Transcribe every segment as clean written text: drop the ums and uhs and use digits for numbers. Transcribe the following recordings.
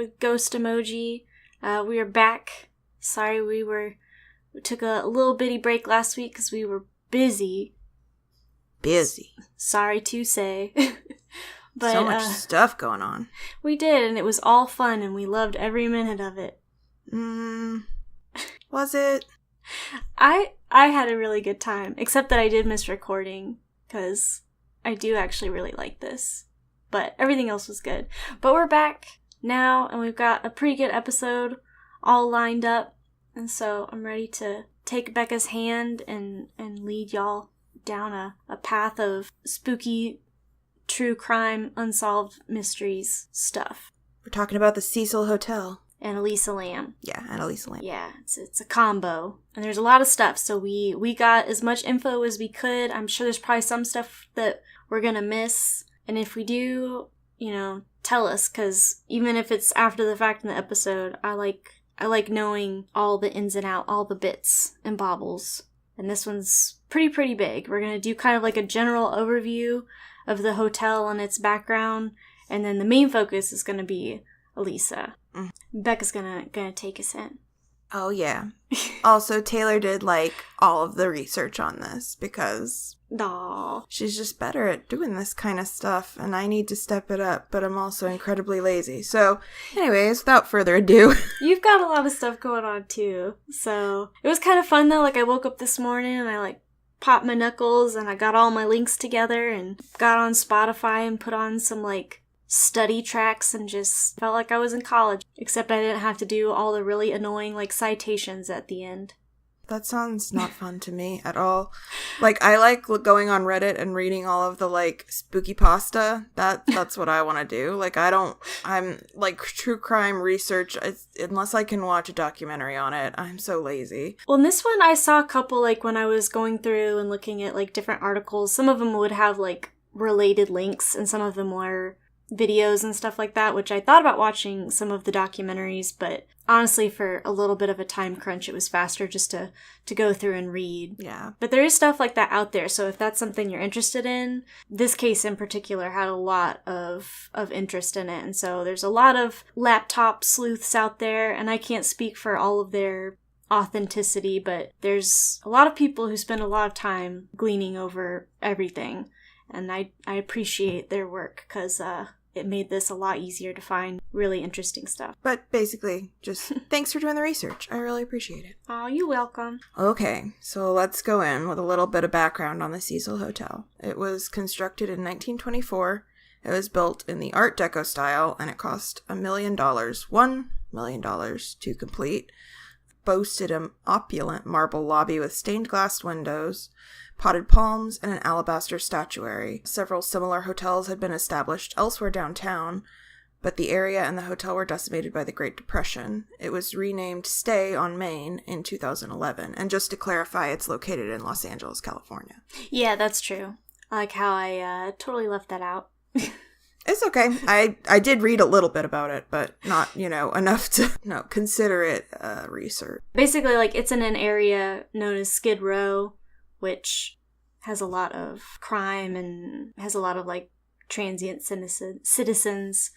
a ghost emoji. We are back. Sorry we took a little bitty break last week because we were busy. Sorry to say. But, so much stuff going on. We did, and it was all fun, and we loved every minute of it. Was it? I had a really good time, except that I did miss recording, because I do actually really like this. But everything else was good. But we're back now, and we've got a pretty good episode all lined up, and so I'm ready to take Becca's hand and lead y'all down a path of spooky, true crime, unsolved mysteries stuff. We're talking about the Cecil Hotel. And Elisa Lam. Yeah, and Elisa Lam. Yeah, it's a combo. And there's a lot of stuff, so we got as much info as we could. I'm sure there's probably some stuff that we're gonna miss. And if we do, tell us, because even if it's after the fact in the episode, I like knowing all the ins and outs, all the bits and bobbles. And this one's pretty big. We're gonna do kind of like a general overview of the hotel and its background, and then the main focus is gonna be Elisa. Becca's gonna take us in. Oh yeah. Also, Taylor did all of the research on this because she's just better at doing this kind of stuff, and I need to step it up, but I'm also incredibly lazy. So anyways, without further ado. You've got a lot of stuff going on too. So it was kind of fun though. I woke up this morning and I popped my knuckles and I got all my links together and got on Spotify and put on some study tracks and just felt like I was in college, except I didn't have to do all the really annoying citations at the end. That sounds not fun to me at all. I like going on Reddit and reading all of the spooky pasta. That's what I want to do. I'm true crime research, unless I can watch a documentary on it, I'm so lazy. Well, in this one I saw a couple when I was going through and looking at different articles. Some of them would have related links, and some of them were videos and stuff like that, which I thought about watching some of the documentaries, but honestly for a little bit of a time crunch it was faster just to go through and read. Yeah. But there is stuff like that out there, so if that's something you're interested in, this case in particular had a lot of interest in it, and so there's a lot of laptop sleuths out there, and I can't speak for all of their authenticity, but there's a lot of people who spend a lot of time gleaning over everything. And I appreciate their work because it made this a lot easier to find really interesting stuff. But basically, just thanks for doing the research. I really appreciate it. Oh, you're welcome. Okay, so let's go in with a little bit of background on the Cecil Hotel. It was constructed in 1924. It was built in the Art Deco style, and it cost $1 million to complete. Boasted an opulent marble lobby with stained glass windows, potted palms, and an alabaster statuary. Several similar hotels had been established elsewhere downtown, but the area and the hotel were decimated by the Great Depression. It was renamed Stay on Main in 2011, and just to clarify, it's located in Los Angeles, California. Yeah, that's true. I like how I totally left that out. It's okay. I did read a little bit about it, but not, enough to consider it research. Basically, it's in an area known as Skid Row, which has a lot of crime and has a lot of transient citizens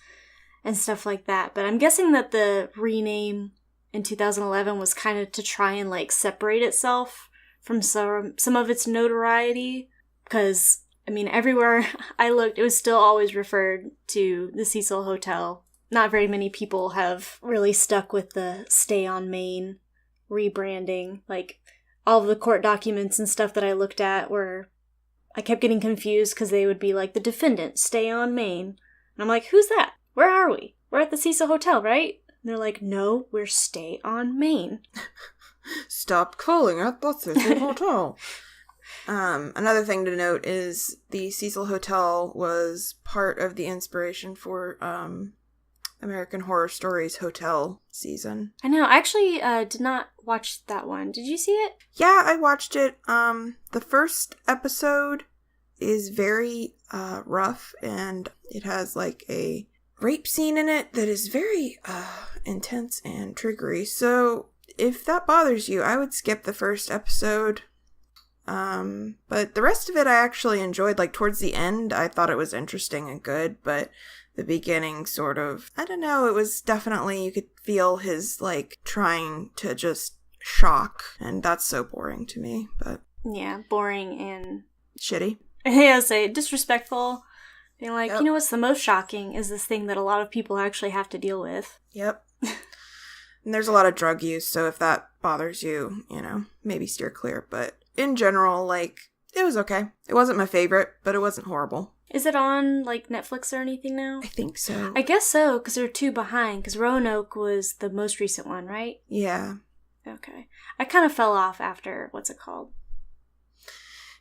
and stuff like that. But I'm guessing that the rename in 2011 was kind of to try and separate itself from some of its notoriety, because everywhere I looked, it was still always referred to the Cecil Hotel. Not very many people have really stuck with the Stay on Main rebranding. All of the court documents and stuff that I looked at I kept getting confused because they would be the defendant, Stay on Main. And I'm like, who's that? Where are we? We're at the Cecil Hotel, right? And they're like, no, we're Stay on Main. Stop calling it the Cecil Hotel. Another thing to note is the Cecil Hotel was part of the inspiration for American Horror Story's Hotel season. I know. I actually did not watch that one. Did you see it? Yeah, I watched it. The first episode is very rough, and it has a rape scene in it that is very intense and triggery. So if that bothers you, I would skip the first episode. But the rest of it I actually enjoyed. Towards the end, I thought it was interesting and good, but the beginning sort of, I don't know, it was definitely, you could feel his, like, trying to just shock, and that's so boring to me, but... Yeah, boring and... shitty. Yeah, say disrespectful. Being like, Yep. You know what's the most shocking is this thing that a lot of people actually have to deal with. Yep. And there's a lot of drug use, so if that bothers you, you know, maybe steer clear. But in general, like, it was okay. It wasn't my favorite, but it wasn't horrible. Is it on, like, Netflix or anything now? I think so. I guess so, because they're 2 behind, because Roanoke was the most recent one, right? Yeah. Okay. I kind of fell off after, what's it called?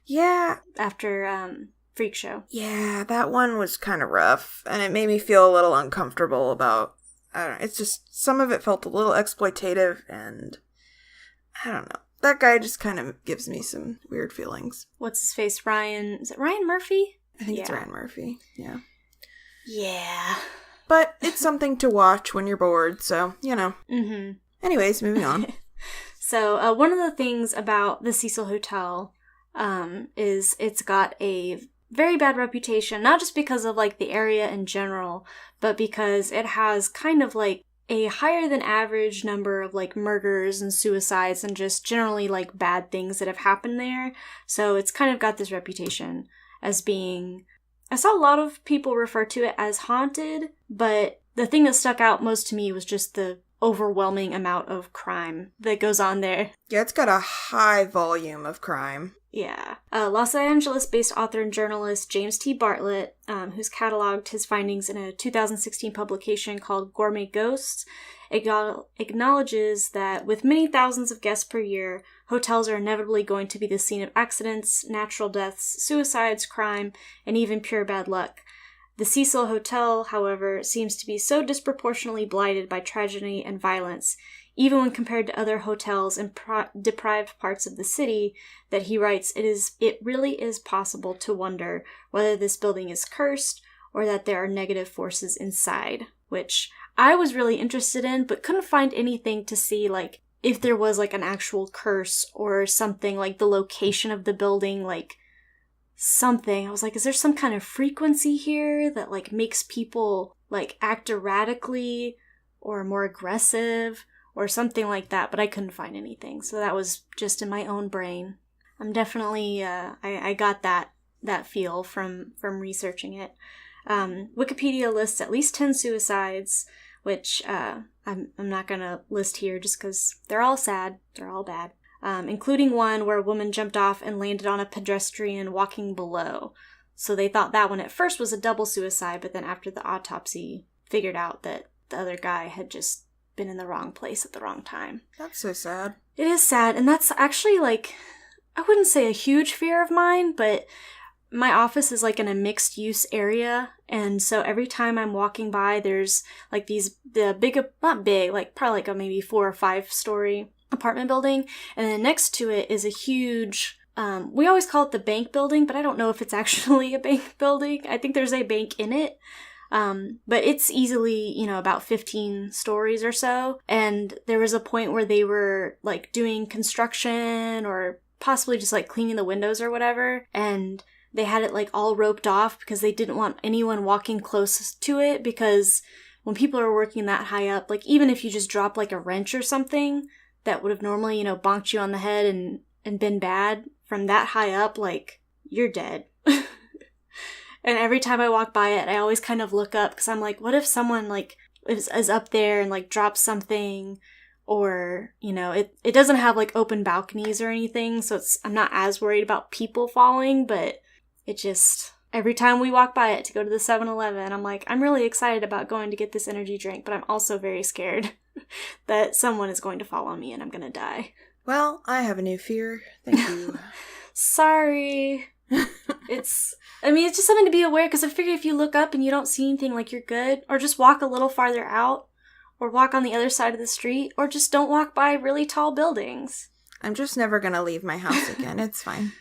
Yeah. After, Freak Show. Yeah, that one was kind of rough, and it made me feel a little uncomfortable about, I don't know, it's just, some of it felt a little exploitative, and I don't know. That guy just kind of gives me some weird feelings. What's his face? Ryan? Is it Ryan Murphy? I think it's Ryan Murphy, yeah. Yeah. But it's something to watch when you're bored, so, you know. Mm-hmm. Anyways, moving on. So, one of the things about the Cecil Hotel is it's got a very bad reputation, not just because of, like, the area in general, but because it has kind of, like, a higher than average number of, like, murders and suicides and just generally, like, bad things that have happened there. So it's kind of got this reputation as being... I saw a lot of people refer to it as haunted, but the thing that stuck out most to me was just the overwhelming amount of crime that goes on there. Yeah, it's got a high volume of crime. Yeah. Los Angeles-based author and journalist James T. Bartlett, who's cataloged his findings in a 2016 publication called Gourmet Ghosts, acknowledges that with many thousands of guests per year, hotels are inevitably going to be the scene of accidents, natural deaths, suicides, crime, and even pure bad luck. The Cecil Hotel, however, seems to be so disproportionately blighted by tragedy and violence, even when compared to other hotels in deprived parts of the city, that he writes, it really is possible to wonder whether this building is cursed or that there are negative forces inside, which I was really interested in, but couldn't find anything to see, like, if there was, like, an actual curse or something, like the location of the building, like, something. I was like, is there some kind of frequency here that, like, makes people, like, act erratically or more aggressive or something like that, but I couldn't find anything. So that was just in my own brain. I'm definitely, I got that feel from researching it. Wikipedia lists at least 10 suicides, which I'm not going to list here just because they're all sad, they're all bad. Including one where a woman jumped off and landed on a pedestrian walking below. So they thought that one at first was a double suicide, but then after the autopsy, figured out that the other guy had just been in the wrong place at the wrong time. That's so sad. It is sad, and that's actually, like, I wouldn't say a huge fear of mine, but my office is, like, in a mixed-use area, and so every time I'm walking by, there's, like, not big, like, probably, like, a maybe 4 or 5 story apartment building, and then next to it is a huge, we always call it the bank building, but I don't know if it's actually a bank building. I think there's a bank in it. But it's easily, about 15 stories or so. And there was a point where they were, like, doing construction or possibly just, like, cleaning the windows or whatever. And they had it, like, all roped off because they didn't want anyone walking close to it, because when people are working that high up, like, even if you just drop, like, a wrench or something that would have normally, bonked you on the head and been bad, from that high up, like, you're dead. And every time I walk by it, I always kind of look up, because I'm like, what if someone, like, is up there and, like, drops something, or, it doesn't have, like, open balconies or anything, so I'm not as worried about people falling, but it just, every time we walk by it to go to the 7-Eleven, I'm like, I'm really excited about going to get this energy drink, but I'm also very scared that someone is going to fall on me and I'm going to die. Well, I have a new fear. Thank you. Sorry. It's just something to be aware, because I figure if you look up and you don't see anything, like, you're good, or just walk a little farther out, or walk on the other side of the street, or just don't walk by really tall buildings. I'm just never gonna leave my house again. It's fine.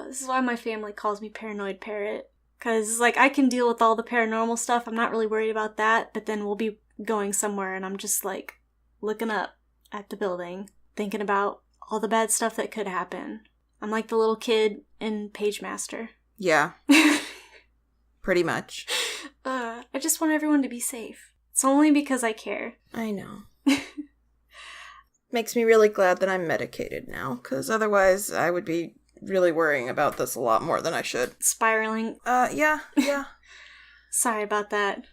This is why my family calls me Paranoid Parrot, because, like, I can deal with all the paranormal stuff. I'm not really worried about that, but then we'll be going somewhere and I'm just, like, looking up at the building, thinking about all the bad stuff that could happen. I'm like the little kid in Page Master. Yeah. Pretty much. I just want everyone to be safe. It's only because I care. I know. Makes me really glad that I'm medicated now, because otherwise I would be really worrying about this a lot more than I should. Spiraling. Yeah. Sorry about that.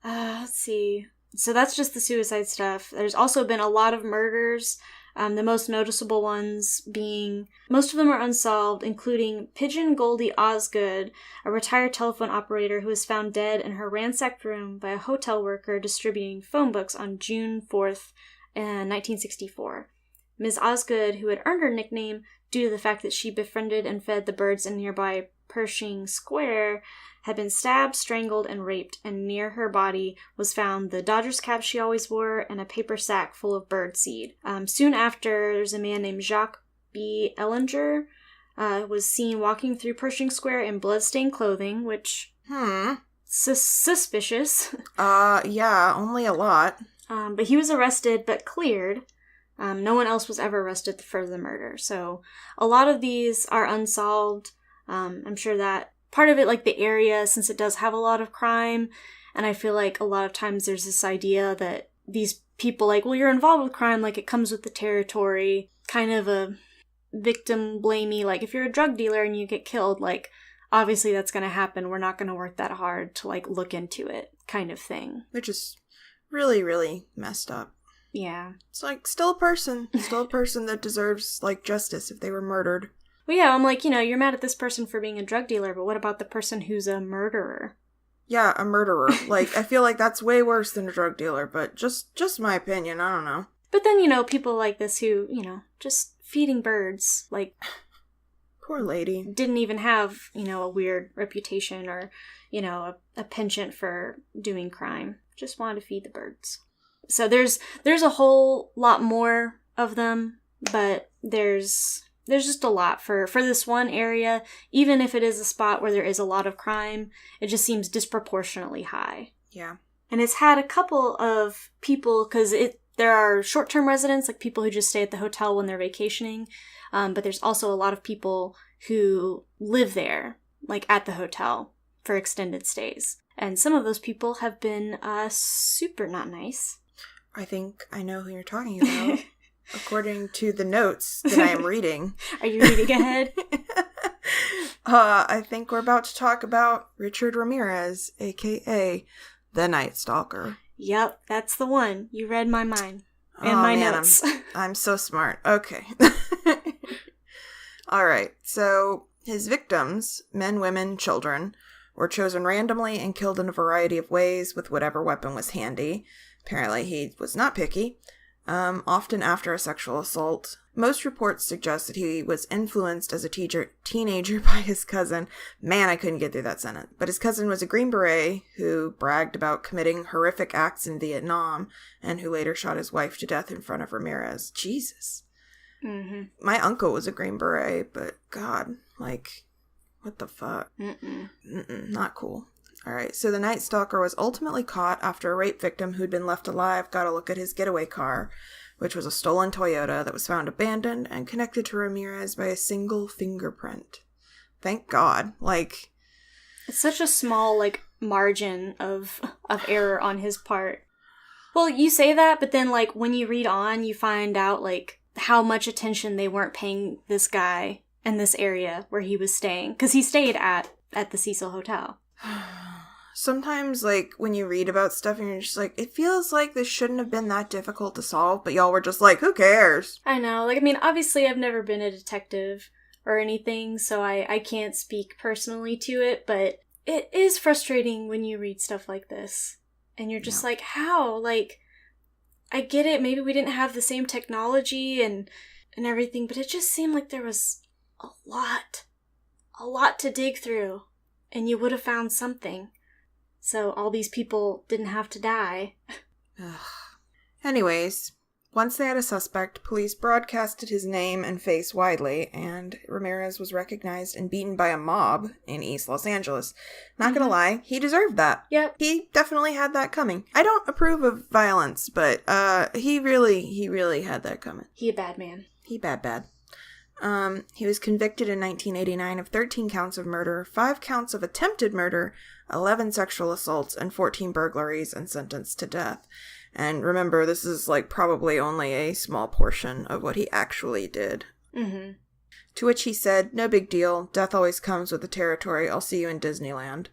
Let's see. So that's just the suicide stuff. There's also been a lot of murders. The most noticeable ones being, most of them are unsolved, including Pigeon Goldie Osgood, a retired telephone operator who was found dead in her ransacked room by a hotel worker distributing phone books on June 4th, 1964. Ms. Osgood, who had earned her nickname due to the fact that she befriended and fed the birds in nearby Pershing Square, had been stabbed, strangled, and raped, and near her body was found the Dodgers cap she always wore and a paper sack full of bird seed. Soon after, there's a man named Jacques B. Ellinger was seen walking through Pershing Square in blood-stained clothing, which... suspicious. Yeah, only a lot. But he was arrested, but cleared. No one else was ever arrested for the murder. So a lot of these are unsolved. I'm sure that part of it, like the area, since it does have a lot of crime, and I feel like a lot of times there's this idea that these people, like, well, you're involved with crime, like it comes with the territory, kind of a victim blamey, like if you're a drug dealer and you get killed, like obviously that's going to happen. We're not going to work that hard to like look into it kind of thing. Which is really, really messed up. Yeah. It's like still a person that deserves like justice if they were murdered. Well, yeah, I'm like, you're mad at this person for being a drug dealer, but what about the person who's a murderer? Yeah, a murderer. Like, I feel like that's way worse than a drug dealer, but just my opinion, I don't know. But then, people like this who, just feeding birds, like... Poor lady. Didn't even have, a weird reputation or, a penchant for doing crime. Just wanted to feed the birds. So there's a whole lot more of them, but there's just a lot for this one area. Even if it is a spot where there is a lot of crime, it just seems disproportionately high. Yeah. And it's had a couple of people, because there are short-term residents, like people who just stay at the hotel when they're vacationing, but there's also a lot of people who live there, like at the hotel, for extended stays. And some of those people have been super not nice. I think I know who you're talking about. According to the notes that I am reading. Are you reading ahead? I think we're about to talk about Richard Ramirez, a.k.a. the Night Stalker. Yep, that's the one. You read my mind. And my notes. I'm so smart. Okay. Alright, so his victims, men, women, children, were chosen randomly and killed in a variety of ways with whatever weapon was handy. Apparently he was not picky. Often after a sexual assault. Most reports suggest that he was influenced as a teenager by his cousin. Man, I couldn't get through that sentence. But his cousin was a Green Beret who bragged about committing horrific acts in Vietnam and who later shot his wife to death in front of Ramirez. Jesus. Mm-hmm. My uncle was a Green Beret, but God, like, what the fuck? Not cool. Alright, so the Night Stalker was ultimately caught after a rape victim who'd been left alive got a look at his getaway car, which was a stolen Toyota that was found abandoned and connected to Ramirez by a single fingerprint. Thank God. Like... It's such a small, like, margin of error on his part. Well, you say that, but then, like, when you read on, you find out, like, how much attention they weren't paying this guy in this area where he was staying. Because he stayed at the Cecil Hotel. Sometimes, like, when you read about stuff and you're just like, it feels like this shouldn't have been that difficult to solve, but y'all were just like, who cares? I know. Like, I mean, obviously I've never been a detective or anything, so I can't speak personally to it, but it is frustrating when you read stuff like this. And you're just like, how? Like, I get it, maybe we didn't have the same technology and everything, but it just seemed like there was a lot to dig through, and you would have found something. So all these people didn't have to die. Anyways, once they had a suspect, police broadcasted his name and face widely, and Ramirez was recognized and beaten by a mob in East Los Angeles. Not gonna lie, he deserved that. Yep. He definitely had that coming. I don't approve of violence, but he really had that coming. He a bad man. He bad. He was convicted in 1989 of 13 counts of murder, 5 counts of attempted murder, 11 sexual assaults, and 14 burglaries, and sentenced to death. And remember, this is like probably only a small portion of what he actually did. Mm-hmm. To which he said, "No big deal. Death always comes with the territory. I'll see you in Disneyland."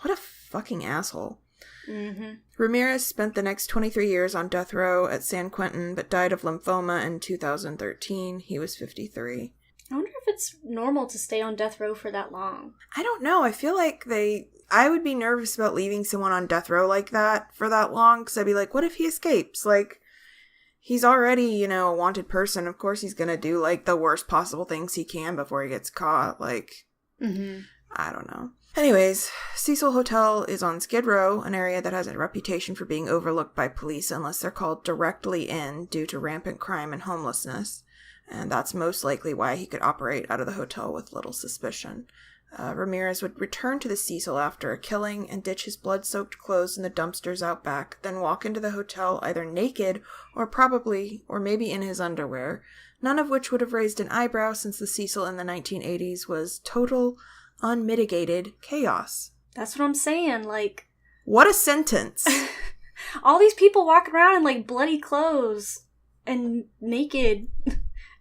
What a fucking asshole. Mm-hmm. Ramirez spent the next 23 years on death row at San Quentin, but died of lymphoma in 2013. He was 53. I wonder if it's normal to stay on death row for that long. I don't know. I feel like I would be nervous about leaving someone on death row like that for that long, because I'd be like, what if he escapes? Like, he's already, a wanted person. Of course he's gonna do, like, the worst possible things he can before he gets caught. Like, I don't know. Anyways, Cecil Hotel is on Skid Row, an area that has a reputation for being overlooked by police unless they're called directly in due to rampant crime and homelessness. And that's most likely why he could operate out of the hotel with little suspicion. Ramirez would return to the Cecil after a killing and ditch his blood-soaked clothes in the dumpsters out back, then walk into the hotel either naked or maybe in his underwear, none of which would have raised an eyebrow since the Cecil in the 1980s was total, unmitigated chaos. That's what I'm saying, like... What a sentence! All these people walking around in, like, bloody clothes and naked,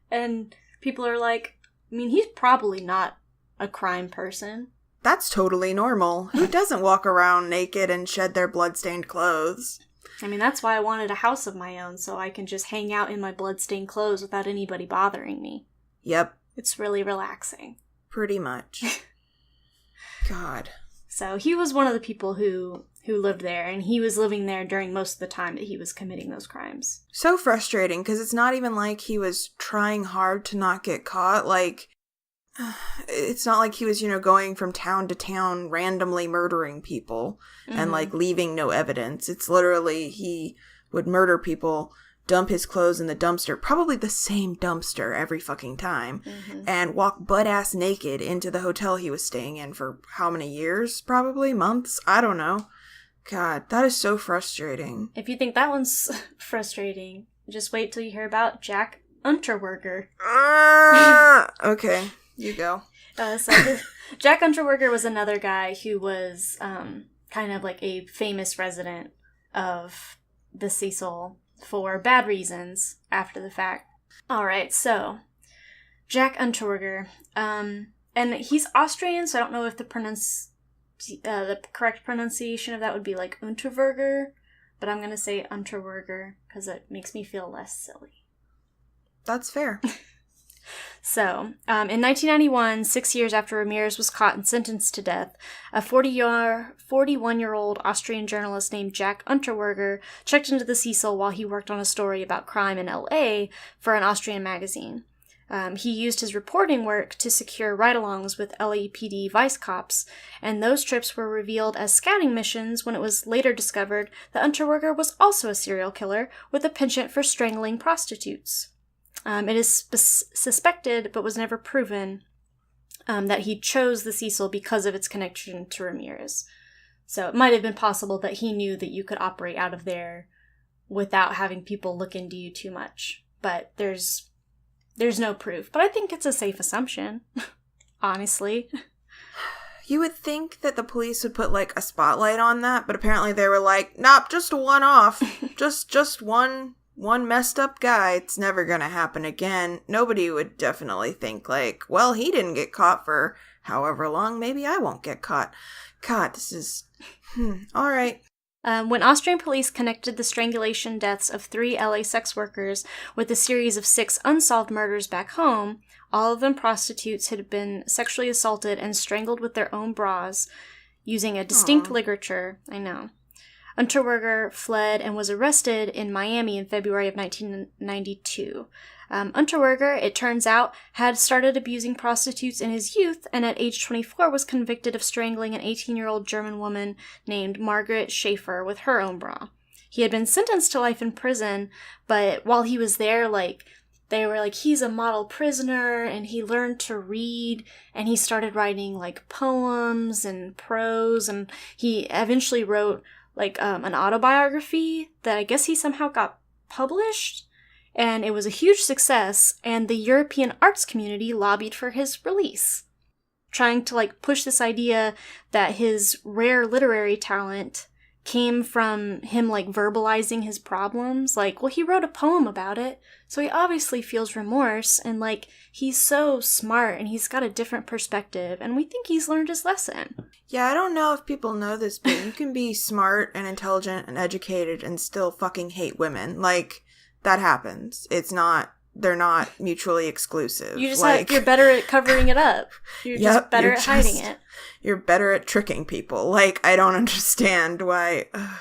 and people are like, I mean, he's probably not a crime person. That's totally normal. Who doesn't walk around naked and shed their blood-stained clothes? I mean, that's why I wanted a house of my own, so I can just hang out in my blood-stained clothes without anybody bothering me. Yep. It's really relaxing. Pretty much. God. So he was one of the people who lived there, and he was living there during most of the time that he was committing those crimes. So frustrating, because it's not even like he was trying hard to not get caught. Like, it's not like he was, going from town to town randomly murdering people and, like, leaving no evidence. It's literally he would murder people, dump his clothes in the dumpster, probably the same dumpster every fucking time, and walk butt-ass naked into the hotel he was staying in for how many years? Probably months? I don't know. God, that is so frustrating. If you think that one's frustrating, just wait till you hear about Jack Unterweger. Okay. You go. Jack Unterweger was another guy who was kind of like a famous resident of the Cecil for bad reasons after the fact. Alright, so Jack Unterweger. And he's Austrian, so I don't know if the correct pronunciation of that would be like Unterweger, but I'm going to say Unterweger because it makes me feel less silly. That's fair. So, in 1991, 6 years after Ramirez was caught and sentenced to death, a 41-year-old Austrian journalist named Jack Unterweger checked into the Cecil while he worked on a story about crime in L.A. for an Austrian magazine. He used his reporting work to secure ride-alongs with LAPD vice cops, and those trips were revealed as scouting missions when it was later discovered that Unterweger was also a serial killer with a penchant for strangling prostitutes. It is suspected, but was never proven, that he chose the Cecil because of its connection to Ramirez. So it might have been possible that he knew that you could operate out of there without having people look into you too much. But there's no proof. But I think it's a safe assumption, honestly. You would think that the police would put, like, a spotlight on that, but apparently they were like, nope, just a one-off. just one messed up guy. It's never gonna happen again. Nobody would definitely think, like, well, he didn't get caught for however long. Maybe I won't get caught. God, this is... All right. When Austrian police connected the strangulation deaths of 3 LA sex workers with a series of 6 unsolved murders back home, all of them prostitutes had been sexually assaulted and strangled with their own bras using a distinct ligature. I know. Unterweger fled and was arrested in Miami in February of 1992. Unterweger, it turns out, had started abusing prostitutes in his youth and at age 24 was convicted of strangling an 18-year-old German woman named Margaret Schaefer with her own bra. He had been sentenced to life in prison, but while he was there, they were like, he's a model prisoner, and he learned to read, and he started writing, poems and prose, and he eventually wrote an autobiography that I guess he somehow got published, and it was a huge success, and the European arts community lobbied for his release, trying to like push this idea that his rare literary talent came from him like verbalizing his problems. Like, well, he wrote a poem about it, so he obviously feels remorse, and like he's so smart and he's got a different perspective, and we think he's learned his lesson. Yeah, I don't know if people know this, but you can be smart and intelligent and educated and still fucking hate women. Like, that happens. They're not mutually exclusive. You just like, you're better at covering it up. You're just better at hiding it. You're better at tricking people. Like, I don't understand why. Ugh.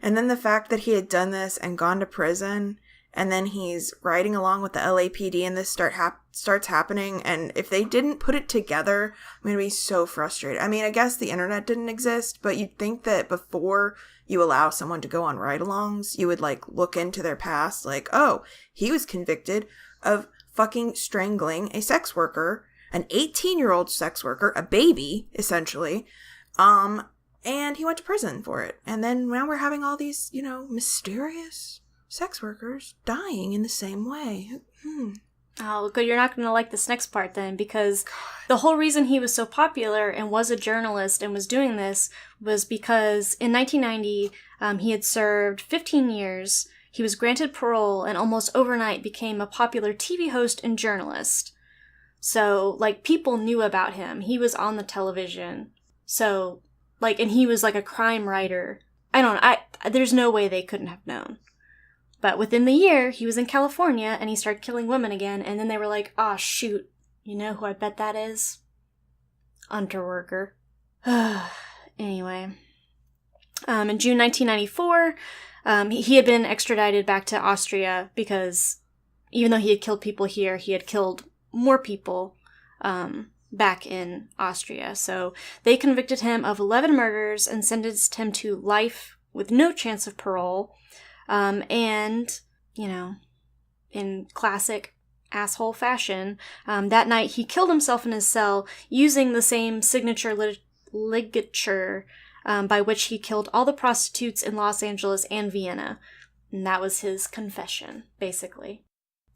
And then the fact that he had done this and gone to prison, and then he's riding along with the LAPD and this starts happening, and if they didn't put it together, I'm going to be so frustrated. I mean, I guess the internet didn't exist, but you'd think that before you allow someone to go on ride-alongs, you would, like, look into their past, like, oh, he was convicted of fucking strangling a sex worker, an 18-year-old sex worker, a baby, essentially, and he went to prison for it. And then now we're having all these, mysterious sex workers dying in the same way. Oh, good. You're not going to like this next part then, because the whole reason he was so popular and was a journalist and was doing this was because in 1990, he had served 15 years. He was granted parole and almost overnight became a popular TV host and journalist. So, like, people knew about him. He was on the television. So, like, and he was like a crime writer. There's no way they couldn't have known. But within the year, he was in California, and he started killing women again, and then they were like, "Aw, shoot, you know who I bet that is? Underworker." Anyway. In June 1994, he had been extradited back to Austria because even though he had killed people here, he had killed more people back in Austria. So they convicted him of 11 murders and sentenced him to life with no chance of parole. And, in classic asshole fashion, that night he killed himself in his cell using the same signature ligature by which he killed all the prostitutes in Los Angeles and Vienna. And that was his confession, basically.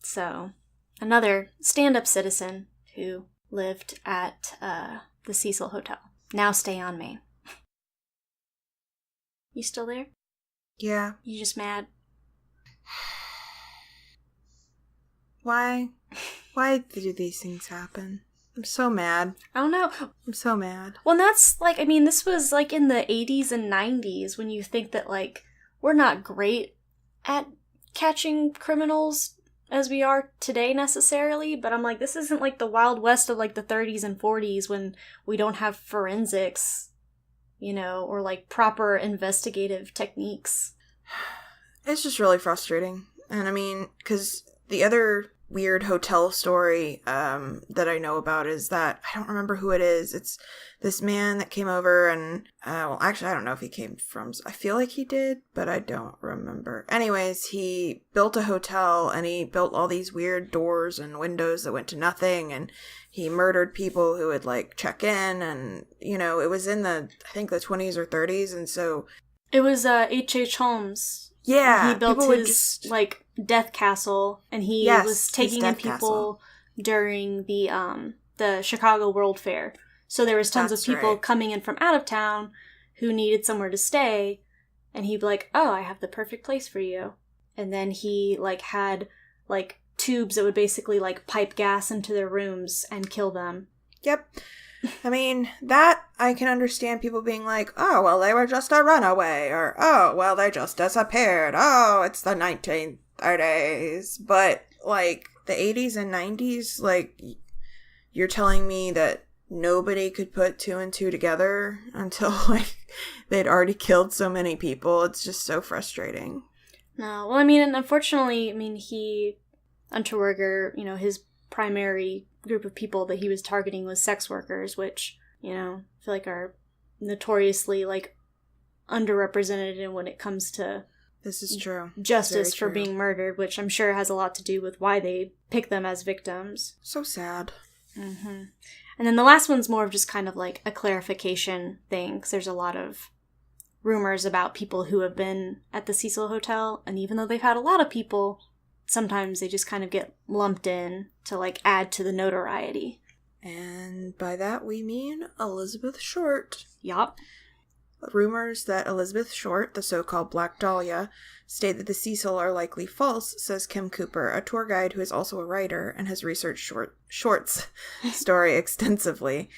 So, another stand-up citizen who lived at the Cecil Hotel. Now stay on Main. You still there? Yeah. You just mad? Why? Why do these things happen? I'm so mad. I don't know. I'm so mad. Well, that's, like, I mean, this was, like, in the 80s and 90s when you think that, like, we're not great at catching criminals as we are today necessarily, but I'm like, this isn't, like, the Wild West of, like, the 30s and 40s when we don't have forensics, or, like, proper investigative techniques. It's just really frustrating. And I mean, because the other weird hotel story that I know about is that, I don't remember who it is. It's this man that came over and, actually, I don't know if he came from, I feel like he did, but I don't remember. Anyways, he built a hotel and he built all these weird doors and windows that went to nothing, and he murdered people who would, like, check in, and, it was in I think the 20s or 30s, and so... It was H.H. Holmes. Yeah. He built his, like, death castle, and he was taking in people during the Chicago World Fair. So there was tons of people coming in from out of town who needed somewhere to stay, and he'd be like, "Oh, I have the perfect place for you." And then he, like, had, like, tubes that would basically, like, pipe gas into their rooms and kill them. Yep. I mean, that I can understand people being like, "Oh, well, they were just a runaway," or, "Oh, well, they just disappeared. Oh, it's the 1930s. But, like, the 80s and 90s, like, you're telling me that nobody could put two and two together until, like, they'd already killed so many people. It's just so frustrating. No, well, I mean, and unfortunately, Unterweger, his primary group of people that he was targeting was sex workers, which, I feel like are notoriously, like, underrepresented in when it comes to this is true justice for being murdered, which I'm sure has a lot to do with why they pick them as victims. So sad. Mm-hmm. And then the last one's more of just kind of like a clarification thing, because there's a lot of rumors about people who have been at the Cecil Hotel, and even though they've had a lot of people sometimes they just kind of get lumped in to, like, add to the notoriety. And by that we mean Elizabeth Short. Yup. Rumors that Elizabeth Short, the so-called Black Dahlia, state that the Cecil are likely false, says Kim Cooper, a tour guide who is also a writer and has researched Short's story extensively.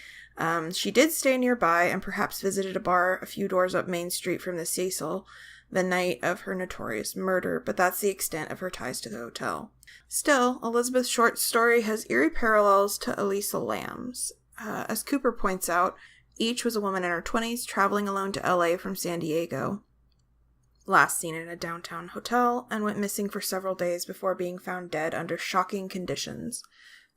She did stay nearby and perhaps visited a bar a few doors up Main Street from the Cecil the night of her notorious murder, but that's the extent of her ties to the hotel. Still, Elizabeth Short's story has eerie parallels to Elisa Lam's. As Cooper points out, each was a woman in her 20s traveling alone to LA from San Diego, last seen in a downtown hotel, and went missing for several days before being found dead under shocking conditions.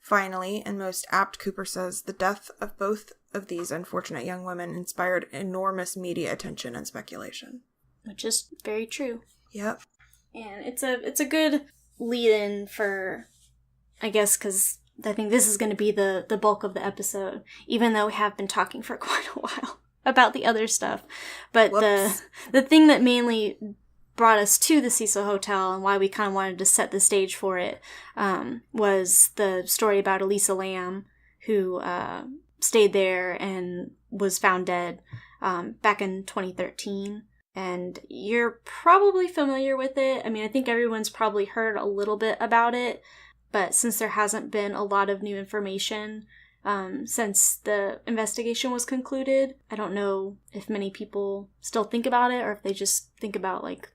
Finally, and most apt, Cooper says, the death of both of these unfortunate young women inspired enormous media attention and speculation. Which is very true. Yep. And it's a good lead-in for, I guess, because I think this is going to be the bulk of the episode, even though we have been talking for quite a while about the other stuff. But the thing that mainly brought us to the Cecil Hotel and why we kind of wanted to set the stage for it was the story about Elisa Lam, who stayed there and was found dead back in 2013. And you're probably familiar with it. I mean, I think everyone's probably heard a little bit about it, but since there hasn't been a lot of new information since the investigation was concluded, I don't know if many people still think about it or if they just think about, like,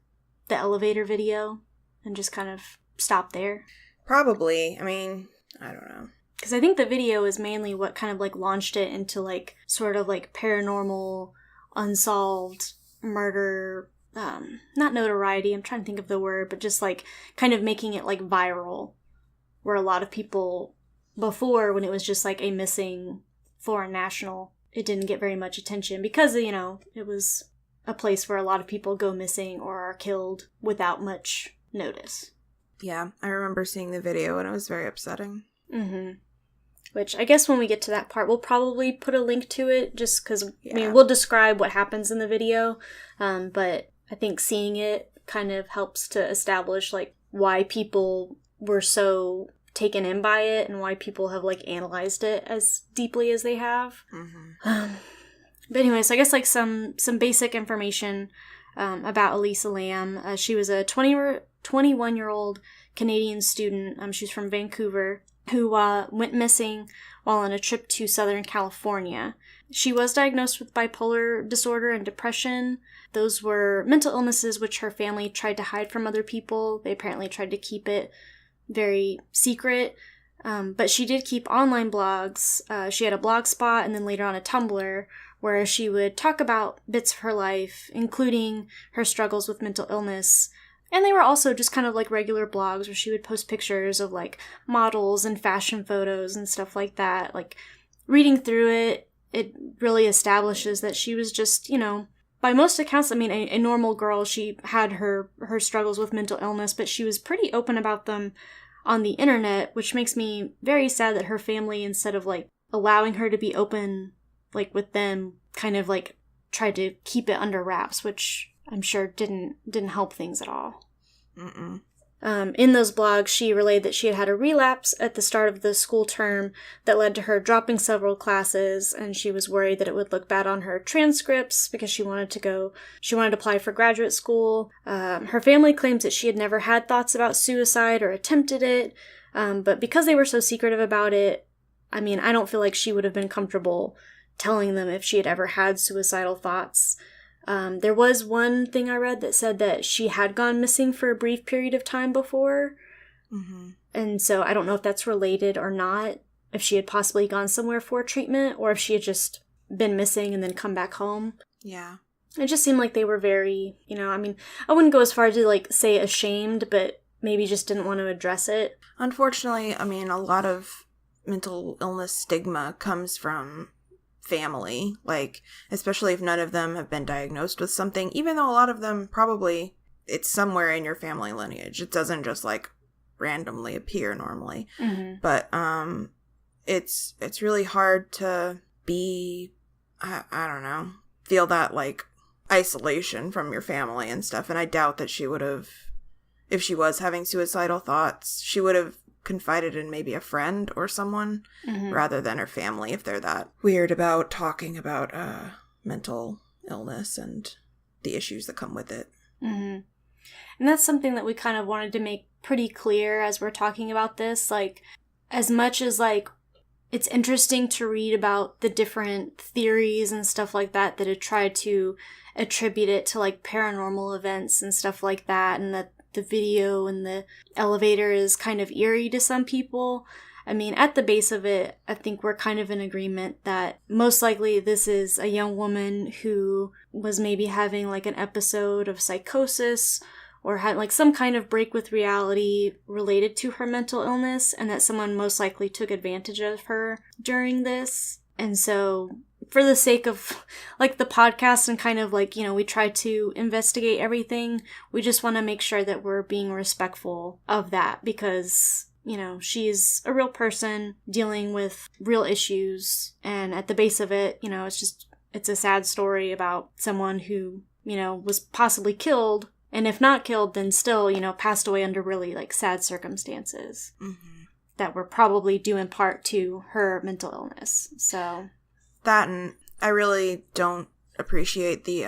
the elevator video and just kind of stop there. Probably. I mean, I don't know. Because I think the video is mainly what kind of, like, launched it into, like, sort of, like, paranormal, unsolved murder, not notoriety, I'm trying to think of the word, but just, like, kind of making it, like, viral, where a lot of people, before, when it was just, like, a missing foreign national, it didn't get very much attention because, you know, it was a place where a lot of people go missing or are killed without much notice. Yeah, I remember seeing the video and it was very upsetting. Mm-hmm. Which, I guess when we get to that part, we'll probably put a link to it, just because, I mean, we'll describe what happens in the video, but I think seeing it kind of helps to establish, like, why people were so taken in by it and why people have, like, analyzed it as deeply as they have. Mm-hmm. But anyway, so I guess, like, some basic information about Elisa Lam. She was a 21-year-old Canadian student. She's from Vancouver, who went missing while on a trip to Southern California. She was diagnosed with bipolar disorder and depression. Those were mental illnesses which her family tried to hide from other people. They apparently tried to keep it very secret. But she did keep online blogs. She had a blog spot and then later on a Tumblr where she would talk about bits of her life, including her struggles with mental illness. And they were also just kind of like regular blogs where she would post pictures of, like, models and fashion photos and stuff like that. Like, reading through it, it really establishes that she was just, you know, by most accounts, I mean, a normal girl. She had her struggles with mental illness, but she was pretty open about them on the internet, which makes me very sad that her family, instead of, like, allowing her to be open, like, with them, kind of, like, tried to keep it under wraps, which I'm sure didn't help things at all. Mm-mm. In those blogs, she relayed that she had had a relapse at the start of the school term that led to her dropping several classes, and she was worried that it would look bad on her transcripts because she wanted to apply for graduate school. Her family claims that she had never had thoughts about suicide or attempted it, but because they were so secretive about it, I mean, I don't feel like she would have been comfortable telling them if she had ever had suicidal thoughts. There was one thing I read that said that she had gone missing for a brief period of time before. Mm-hmm. And so I don't know if that's related or not, if she had possibly gone somewhere for treatment or if she had just been missing and then come back home. Yeah. It just seemed like they were very, you know, I mean, I wouldn't go as far as to, like, say ashamed, but maybe just didn't want to address it. Unfortunately, I mean, a lot of mental illness stigma comes from family, like, especially if none of them have been diagnosed with something, even though a lot of them probably, it's somewhere in your family lineage. It doesn't just, like, randomly appear normally. Mm-hmm. But it's really hard to be, I don't know, feel that, like, isolation from your family and stuff, and I doubt that she would have if she was having suicidal thoughts, she would have confided in maybe a friend or someone rather than her family if they're that weird about talking about mental illness and the issues that come with it. And that's something that we kind of wanted to make pretty clear as we're talking about this. Like, as much as, like, it's interesting to read about the different theories and stuff like that have tried to attribute it to, like, paranormal events and stuff like that, and that the video in the elevator is kind of eerie to some people. I mean, at the base of it, I think we're kind of in agreement that most likely this is a young woman who was maybe having, like, an episode of psychosis or had, like, some kind of break with reality related to her mental illness, and that someone most likely took advantage of her during this. And so, for the sake of, like, the podcast and kind of, like, you know, we try to investigate everything, we just want to make sure that we're being respectful of that, because, you know, she's a real person dealing with real issues, and at the base of it, you know, it's a sad story about someone who, you know, was possibly killed, and if not killed, then still, you know, passed away under really, like, sad circumstances that were probably due in part to her mental illness. So that, and I really don't appreciate the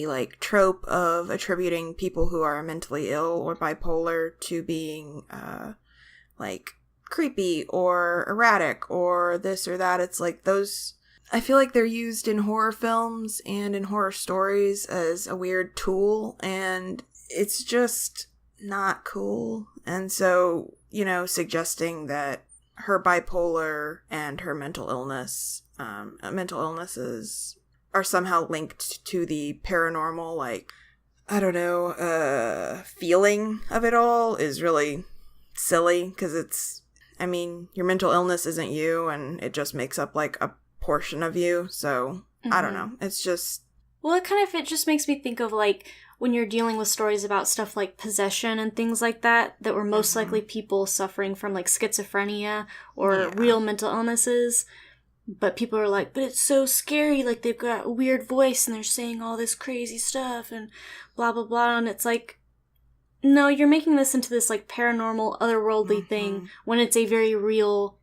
like trope of attributing people who are mentally ill or bipolar to being like creepy or erratic or this or that. It's like those, I feel like they're used in horror films and in horror stories as a weird tool, and it's just not cool. And so, you know, suggesting that her bipolar and her mental illnesses are somehow linked to the paranormal, like, I don't know, feeling of it all is really silly, because it's, I mean, your mental illness isn't you, and it just makes up, like, a portion of you, so I don't know. It's just, well, it just makes me think of, like, when you're dealing with stories about stuff like possession and things like that were most likely people suffering from, like, schizophrenia or real mental illnesses, but people are like, but it's so scary, like, they've got a weird voice and they're saying all this crazy stuff and blah blah blah, and it's like, no, you're making this into this, like, paranormal, otherworldly thing when it's a very real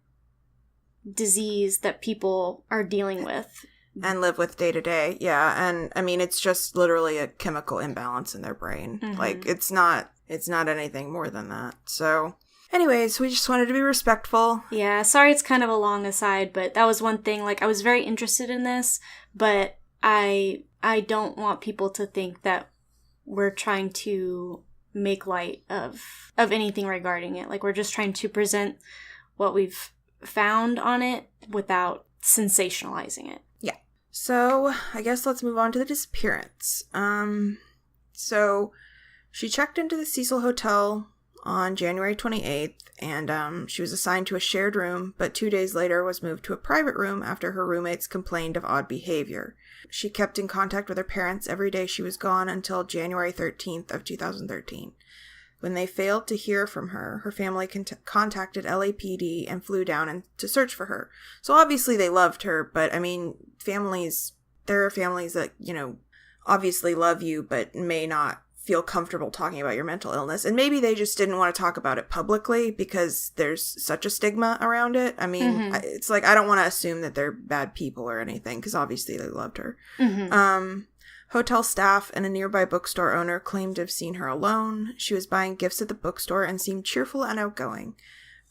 disease that people are dealing with and live with day to day. Yeah. And I mean, it's just literally a chemical imbalance in their brain. Like, it's not anything more than that. So anyways, we just wanted to be respectful. Yeah, sorry it's kind of a long aside, but that was one thing. Like, I was very interested in this, but I don't want people to think that we're trying to make light of anything regarding it. Like, we're just trying to present what we've found on it without sensationalizing it. Yeah. So I guess let's move on to the disappearance. So she checked into the Cecil Hotel on January 28th, and she was assigned to a shared room, but 2 days later was moved to a private room after her roommates complained of odd behavior. She kept in contact with her parents every day she was gone until January 13th of 2013. When they failed to hear from her, her family contacted LAPD and flew down to search for her. So obviously they loved her, but I mean, there are families that, you know, obviously love you, but may not feel comfortable talking about your mental illness. And maybe they just didn't want to talk about it publicly because there's such a stigma around it. I mean, it's like, I don't want to assume that they're bad people or anything, because obviously they loved her. Hotel staff and a nearby bookstore owner claimed to have seen her alone. She was buying gifts at the bookstore and seemed cheerful and outgoing.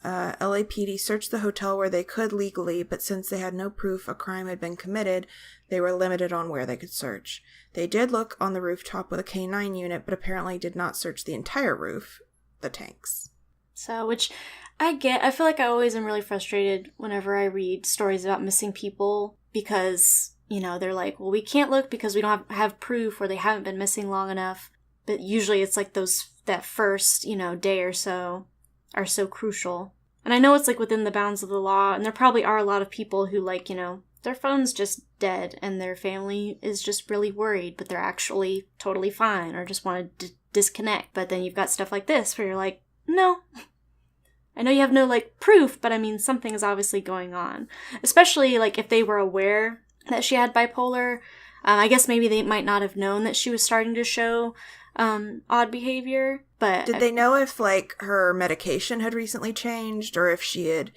LAPD searched the hotel where they could legally, but since they had no proof a crime had been committed, they were limited on where they could search. They did look on the rooftop with a K9 unit, but apparently did not search the entire roof, the tanks. So, which I feel like I always am really frustrated whenever I read stories about missing people, because, you know, they're like, well, we can't look because we don't have proof, or they haven't been missing long enough. But usually it's like that first, you know, day or so are so crucial. And I know it's like within the bounds of the law, and there probably are a lot of people who, like, you know, their phone's just dead and their family is just really worried, but they're actually totally fine or just want to disconnect. But then you've got stuff like this where you're like, no, I know you have no, like, proof, but I mean, something is obviously going on. Especially, like, if they were aware that she had bipolar. I guess maybe they might not have known that she was starting to show odd behavior. But did they know if, like, her medication had recently changed, or if she had,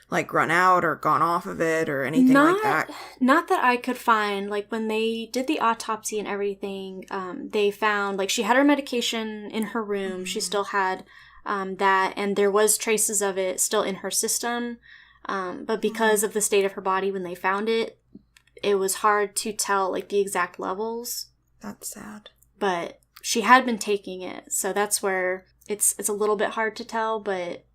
like, run out or gone off of it or anything like that? Not that I could find. Like, when they did the autopsy and everything, they found, like, she had her medication in her room. She still had that, and there was traces of it still in her system. But because of the state of her body when they found it, it was hard to tell, like, the exact levels. That's sad. But she had been taking it, so that's where it's a little bit hard to tell, but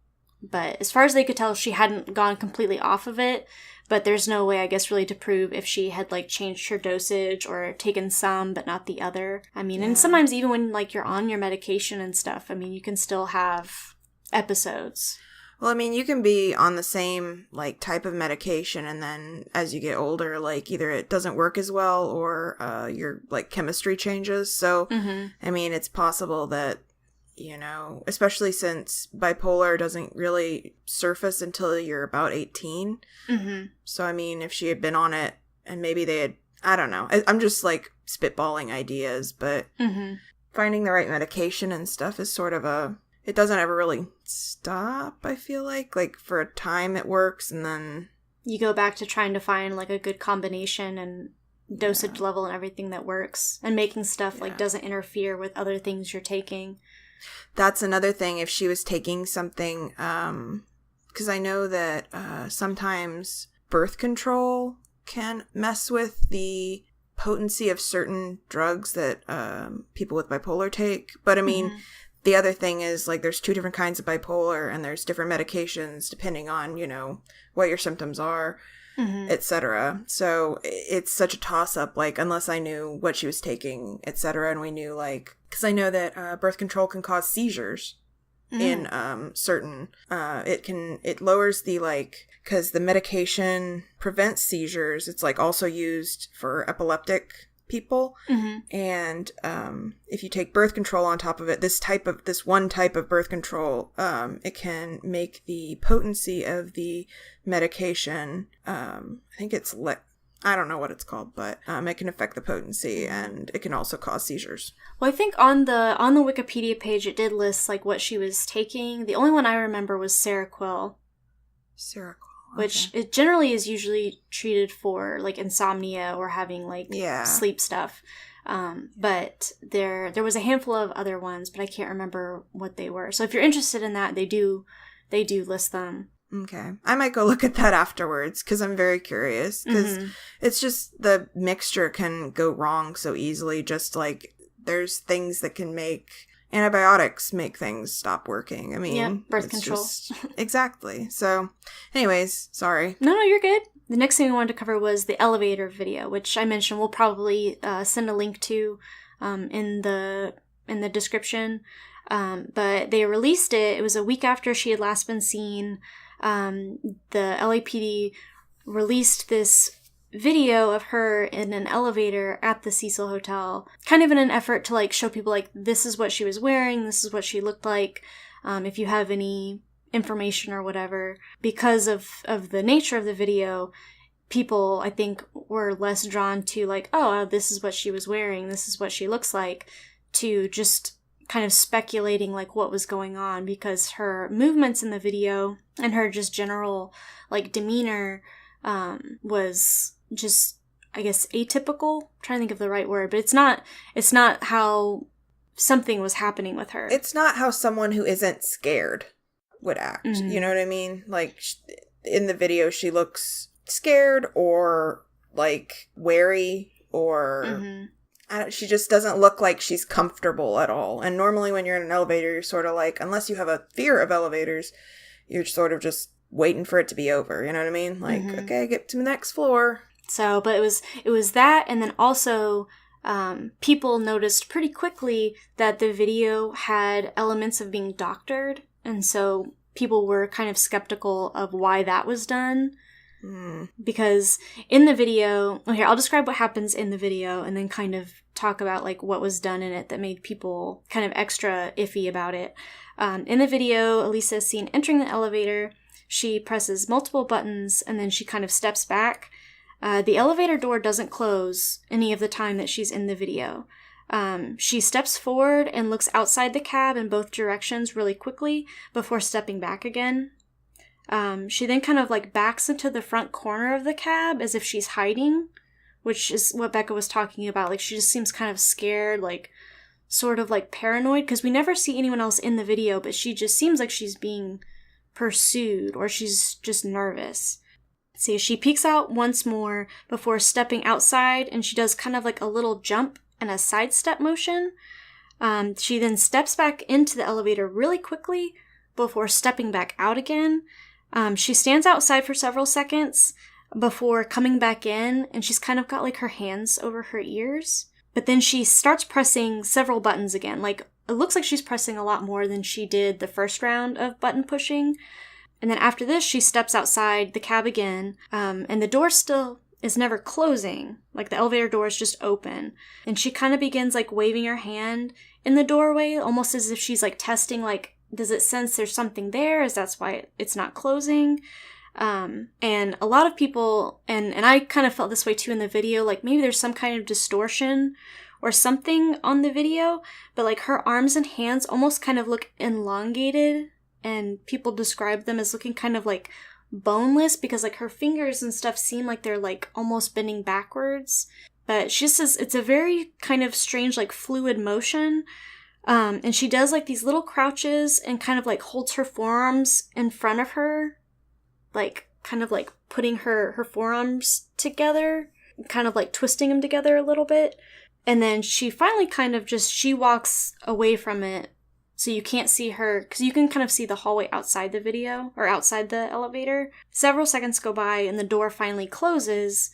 as far as they could tell, she hadn't gone completely off of it, but there's no way, I guess, really to prove if she had, like, changed her dosage or taken some but not the other. I mean, and sometimes even when, like, you're on your medication and stuff, I mean, you can still have episodes. Well, I mean, you can be on the same, like, type of medication, and then as you get older, like, either it doesn't work as well or your, like, chemistry changes. So, I mean, it's possible that, you know, especially since bipolar doesn't really surface until you're about 18. So, I mean, if she had been on it and maybe they had, I don't know. I'm just, like, spitballing ideas, but finding the right medication and stuff is sort of it doesn't ever really stop, I feel like. Like, for a time it works, and then you go back to trying to find, like, a good combination and dosage level and everything that works, and making stuff, like, doesn't interfere with other things you're taking. That's another thing, if she was taking something, because I know that sometimes birth control can mess with the potency of certain drugs that people with bipolar take. But, I mean... The other thing is, like, there's 2 different kinds of bipolar, and there's different medications depending on, you know, what your symptoms are, etc. So it's such a toss-up, like, unless I knew what she was taking, etc., and we knew, like, because I know that birth control can cause seizures in certain, it lowers the, like, because the medication prevents seizures. It's, like, also used for epileptic people, and if you take birth control on top of it, this one type of birth control, it can make the potency of the medication, I think it's I don't know what it's called, but it can affect the potency, and it can also cause seizures. Well, I think on the Wikipedia page it did list, like, what she was taking. The only one I remember was Seroquel. Which it generally is usually treated for, like, insomnia or having, like, sleep stuff. But there was a handful of other ones, but I can't remember what they were. So if you're interested in that, they do list them. Okay. I might go look at that afterwards, because I'm very curious. Because it's just the mixture can go wrong so easily. Just, like, there's things that can make... Antibiotics make things stop working. I mean, birth control. Exactly. So, anyways, sorry. No, you're good. The next thing we wanted to cover was the elevator video, which I mentioned we'll probably send a link to in the description. But they released it. It was a week after she had last been seen. The LAPD released this video of her in an elevator at the Cecil Hotel, kind of in an effort to, like, show people, like, this is what she was wearing, this is what she looked like, if you have any information or whatever. Because of the nature of the video, people, I think, were less drawn to, like, oh, this is what she was wearing, this is what she looks like, to just kind of speculating, like, what was going on, because her movements in the video and her just general, like, demeanor was just, I guess, atypical. I'm trying to think of the right word, but it's not how something was happening with her. It's not how someone who isn't scared would act. You know what I mean? Like, in the video, she looks scared or, like, wary, or she just doesn't look like she's comfortable at all. And normally when you're in an elevator, you're sort of like, unless you have a fear of elevators, you're sort of just waiting for it to be over. You know what I mean? Like, okay, get to the next floor. So, but it was that, and then also people noticed pretty quickly that the video had elements of being doctored, and so people were kind of skeptical of why that was done. Because in the video, here, I'll describe what happens in the video and then kind of talk about, like, what was done in it that made people kind of extra iffy about it. In the video, Elisa is seen entering the elevator. She presses multiple buttons, and then she kind of steps back. The elevator door doesn't close any of the time that she's in the video. She steps forward and looks outside the cab in both directions really quickly before stepping back again. She then kind of like backs into the front corner of the cab as if she's hiding, which is what Becca was talking about. Like, she just seems kind of scared, like, sort of like paranoid, because we never see anyone else in the video, but she just seems like she's being pursued, or she's just nervous. See, she peeks out once more before stepping outside, and she does kind of like a little jump and a sidestep motion. She then steps back into the elevator really quickly before stepping back out again. She stands outside for several seconds before coming back in, and she's kind of got like her hands over her ears. But then she starts pressing several buttons again. Like, it looks like she's pressing a lot more than she did the first round of button pushing. And then after this, she steps outside the cab again, and the door still is never closing. Like, the elevator door is just open. And she kind of begins, like, waving her hand in the doorway, almost as if she's, like, testing, like, does it sense there's something there? Is that's why it's not closing? And a lot of people, and I kind of felt this way too in the video, like, maybe there's some kind of distortion or something on the video, but, like, her arms and hands almost kind of look elongated, and people describe them as looking kind of, like, boneless, because, like, her fingers and stuff seem like they're, like, almost bending backwards. But she says it's a very kind of strange, like, fluid motion. And she does, like, these little crouches and kind of, like, holds her forearms in front of her, like, kind of, like, putting her forearms together, kind of, like, twisting them together a little bit. And then she finally kind of just, she walks away from it, so you can't see her, because you can kind of see the hallway outside the video, or outside the elevator. Several seconds go by, and the door finally closes,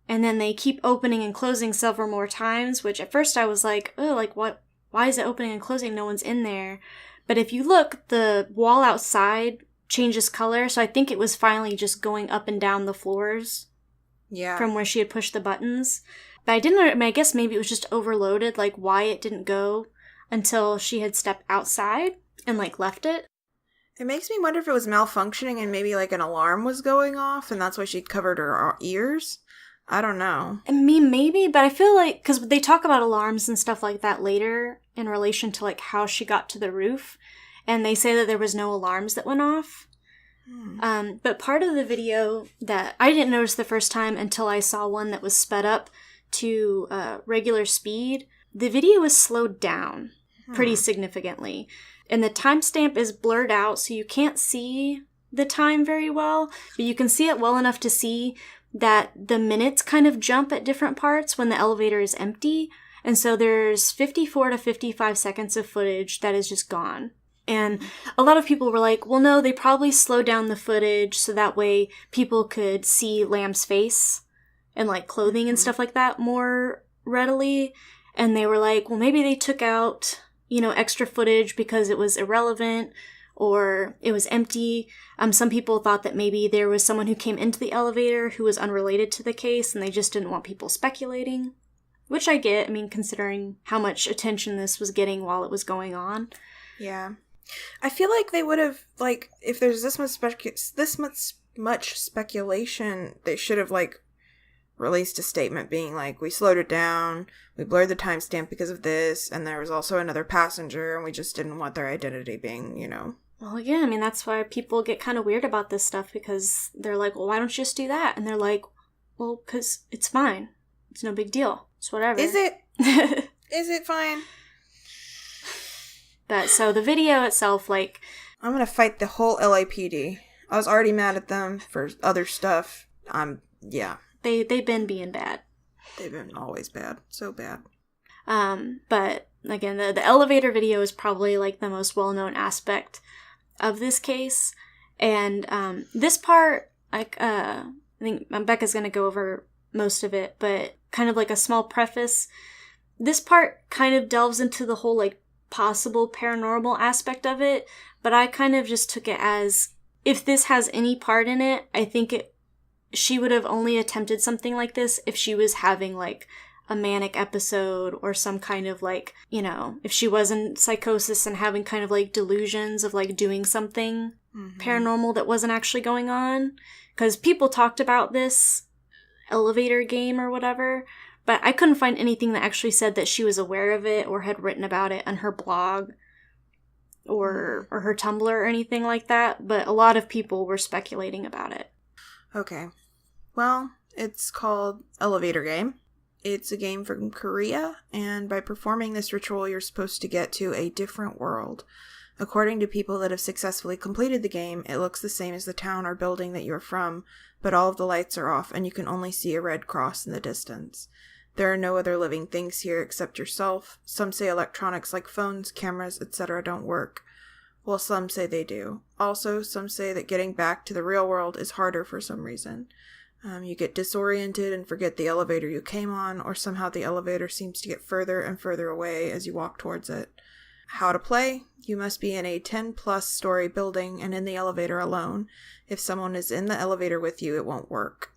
and then they keep opening and closing several more times, which at first I was like, oh, like, what? Why is it opening and closing? No one's in there. But if you look, the wall outside changes color, so I think it was finally just going up and down the floors. Yeah. From where she had pushed the buttons. But I guess maybe it was just overloaded, like, why it didn't go until she had stepped outside and, like, left it. It makes me wonder if it was malfunctioning and maybe, like, an alarm was going off, and that's why she covered her ears. I don't know. I mean, maybe, but I feel like, because they talk about alarms and stuff like that later in relation to, like, how she got to the roof, and they say that there was no alarms that went off. But part of the video that I didn't notice the first time until I saw one that was sped up to regular speed, the video is slowed down pretty significantly. And the timestamp is blurred out, so you can't see the time very well, but you can see it well enough to see that the minutes kind of jump at different parts when the elevator is empty. And so there's 54 to 55 seconds of footage that is just gone. And a lot of people were like, well, no, they probably slowed down the footage so that way people could see Lam's face and, like, clothing and stuff like that more readily. And they were like, well, maybe they took out, you know, extra footage because it was irrelevant or it was empty. Some people thought that maybe there was someone who came into the elevator who was unrelated to the case and they just didn't want people speculating. Which I get, I mean, considering how much attention this was getting while it was going on. Yeah. I feel like they would have, like, if there's this much speculation, they should have, like, released a statement being like, we slowed it down, we blurred the timestamp because of this, and there was also another passenger, and we just didn't want their identity being, you know. Well, yeah, I mean, that's why people get kind of weird about this stuff, because they're like, well, why don't you just do that? And they're like, well, because it's fine. It's no big deal. It's whatever. Is it? Is it fine? But, so the video itself, like... I'm gonna fight the whole LAPD. I was already mad at them for other stuff. Yeah. They've been being bad. They've been always bad. So bad. But, again, the elevator video is probably, like, the most well-known aspect of this case. And, this part, like, I think Becca's gonna go over most of it, but kind of like a small preface. This part kind of delves into the whole, like, possible paranormal aspect of it, but I kind of just took it as, if this has any part in it, I think she would have only attempted something like this if she was having, like, a manic episode or some kind of, like, you know, if she was in psychosis and having kind of, like, delusions of, like, doing something paranormal that wasn't actually going on. Because people talked about this elevator game or whatever, But I couldn't find anything that actually said that she was aware of it or had written about it on her blog or her Tumblr or anything like that. But a lot of people were speculating about it. Okay. Well, it's called Elevator Game. It's a game from Korea, and by performing this ritual, you're supposed to get to a different world. According to people that have successfully completed the game, it looks the same as the town or building that you're from, but all of the lights are off and you can only see a red cross in the distance. There are no other living things here except yourself. Some say electronics like phones, cameras, etc. don't work, while some say they do. Also, some say that getting back to the real world is harder for some reason. You get disoriented and forget the elevator you came on, or somehow the elevator seems to get further and further away as you walk towards it. How to play? You must be in a 10-plus story building and in the elevator alone. If someone is in the elevator with you, it won't work.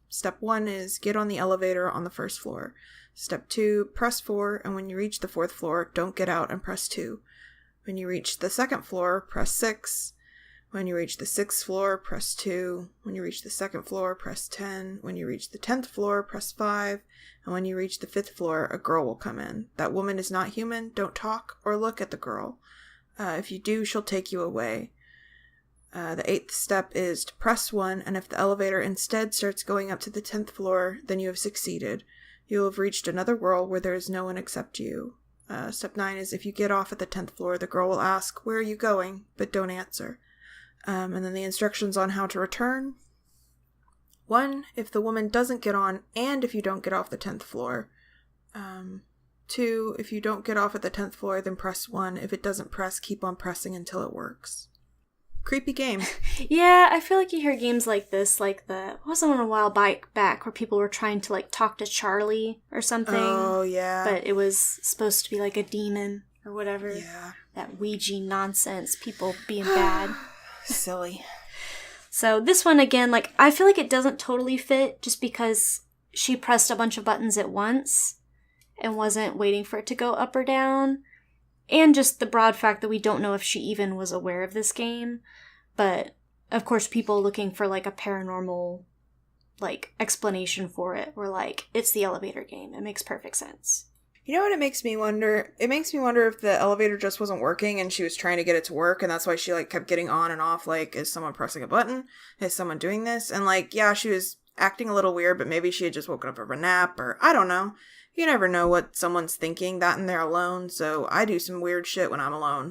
Step 1 is get on the elevator on the first floor. Step 2, press 4, and when you reach the 4th floor, don't get out and press 2. When you reach the 2nd floor, press 6. When you reach the 6th floor, press 2. When you reach the 2nd floor, press 10. When you reach the 10th floor, press 5. And when you reach the 5th floor, a girl will come in. That woman is not human. Don't talk or look at the girl. If you do, she'll take you away. The 8th step is to press 1, and if the elevator instead starts going up to the 10th floor, then you have succeeded. You will have reached another world where there is no one except you. Step 9 is if you get off at the 10th floor, the girl will ask, "Where are you going?" but don't answer. And then the instructions on how to return. 1, if the woman doesn't get on and if you don't get off the 10th floor. 2, if you don't get off at the 10th floor, then press 1. If it doesn't press, keep on pressing until it works. Creepy game. Yeah, I feel like you hear games like this, like what was the one a while back where people were trying to, like, talk to Charlie or something? Oh, yeah. But it was supposed to be, like, a demon or whatever. Yeah. That Ouija nonsense, people being bad. Silly. So this one, again, like, I feel like it doesn't totally fit just because she pressed a bunch of buttons at once and wasn't waiting for it to go up or down. And just the broad fact that we don't know if she even was aware of this game. But, of course, people looking for, like, a paranormal, like, explanation for it were like, it's the elevator game. It makes perfect sense. You know what it makes me wonder? It makes me wonder if the elevator just wasn't working and she was trying to get it to work, and that's why she, like, kept getting on and off, like, is someone pressing a button? Is someone doing this? And, like, yeah, she was acting a little weird, but maybe she had just woken up from a nap, or I don't know. You never know what someone's thinking, that and they're alone, so I do some weird shit when I'm alone.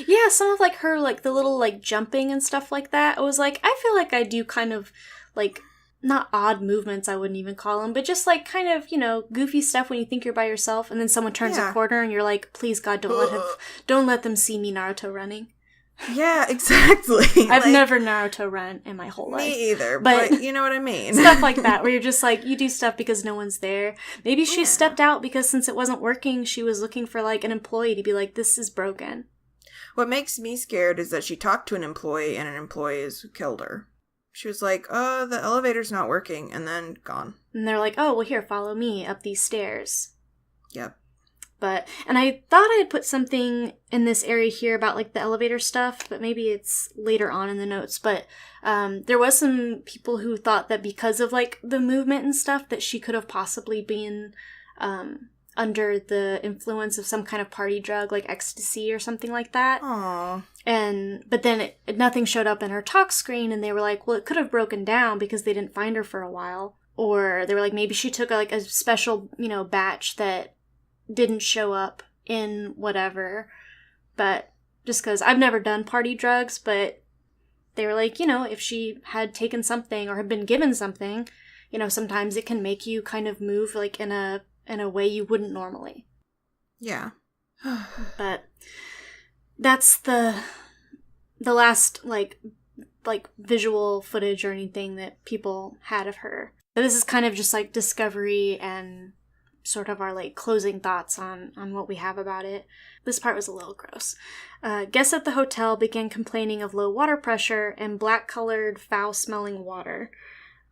Yeah, some of, like, her, like, the little, like, jumping and stuff like that, I was like, I feel like I do kind of, like, not odd movements, I wouldn't even call them, but just, like, kind of, you know, goofy stuff when you think you're by yourself, and then someone turns a corner, and you're like, please, God, don't let them see me Naruto running. Yeah, exactly. I've never Naruto run in my whole life. Me either, but you know what I mean. Stuff like that, where you're just like, you do stuff because no one's there. Maybe she stepped out because since it wasn't working, she was looking for, like, an employee to be like, this is broken. What makes me scared is that she talked to an employee, and an employee has killed her. She was like, oh, the elevator's not working, and then gone. And they're like, oh, well, here, follow me up these stairs. Yep. And I thought I had put something in this area here about, like, the elevator stuff, but maybe it's later on in the notes. But there was some people who thought that because of, like, the movement and stuff, that she could have possibly been under the influence of some kind of party drug, like ecstasy or something like that. Aww. But then nothing showed up in her talk screen, and they were like, well, it could have broken down because they didn't find her for a while. Or they were like, maybe she took, like, a special, you know, batch that didn't show up in whatever. But just because I've never done party drugs, but they were like, you know, if she had taken something or had been given something, you know, sometimes it can make you kind of move, like, in a way you wouldn't normally. Yeah. But that's the last, like visual footage or anything that people had of her. But this is kind of just, like, discovery and sort of our, like, closing thoughts on what we have about it. This part was a little gross. Guests at the hotel began complaining of low water pressure and black-colored, foul-smelling water.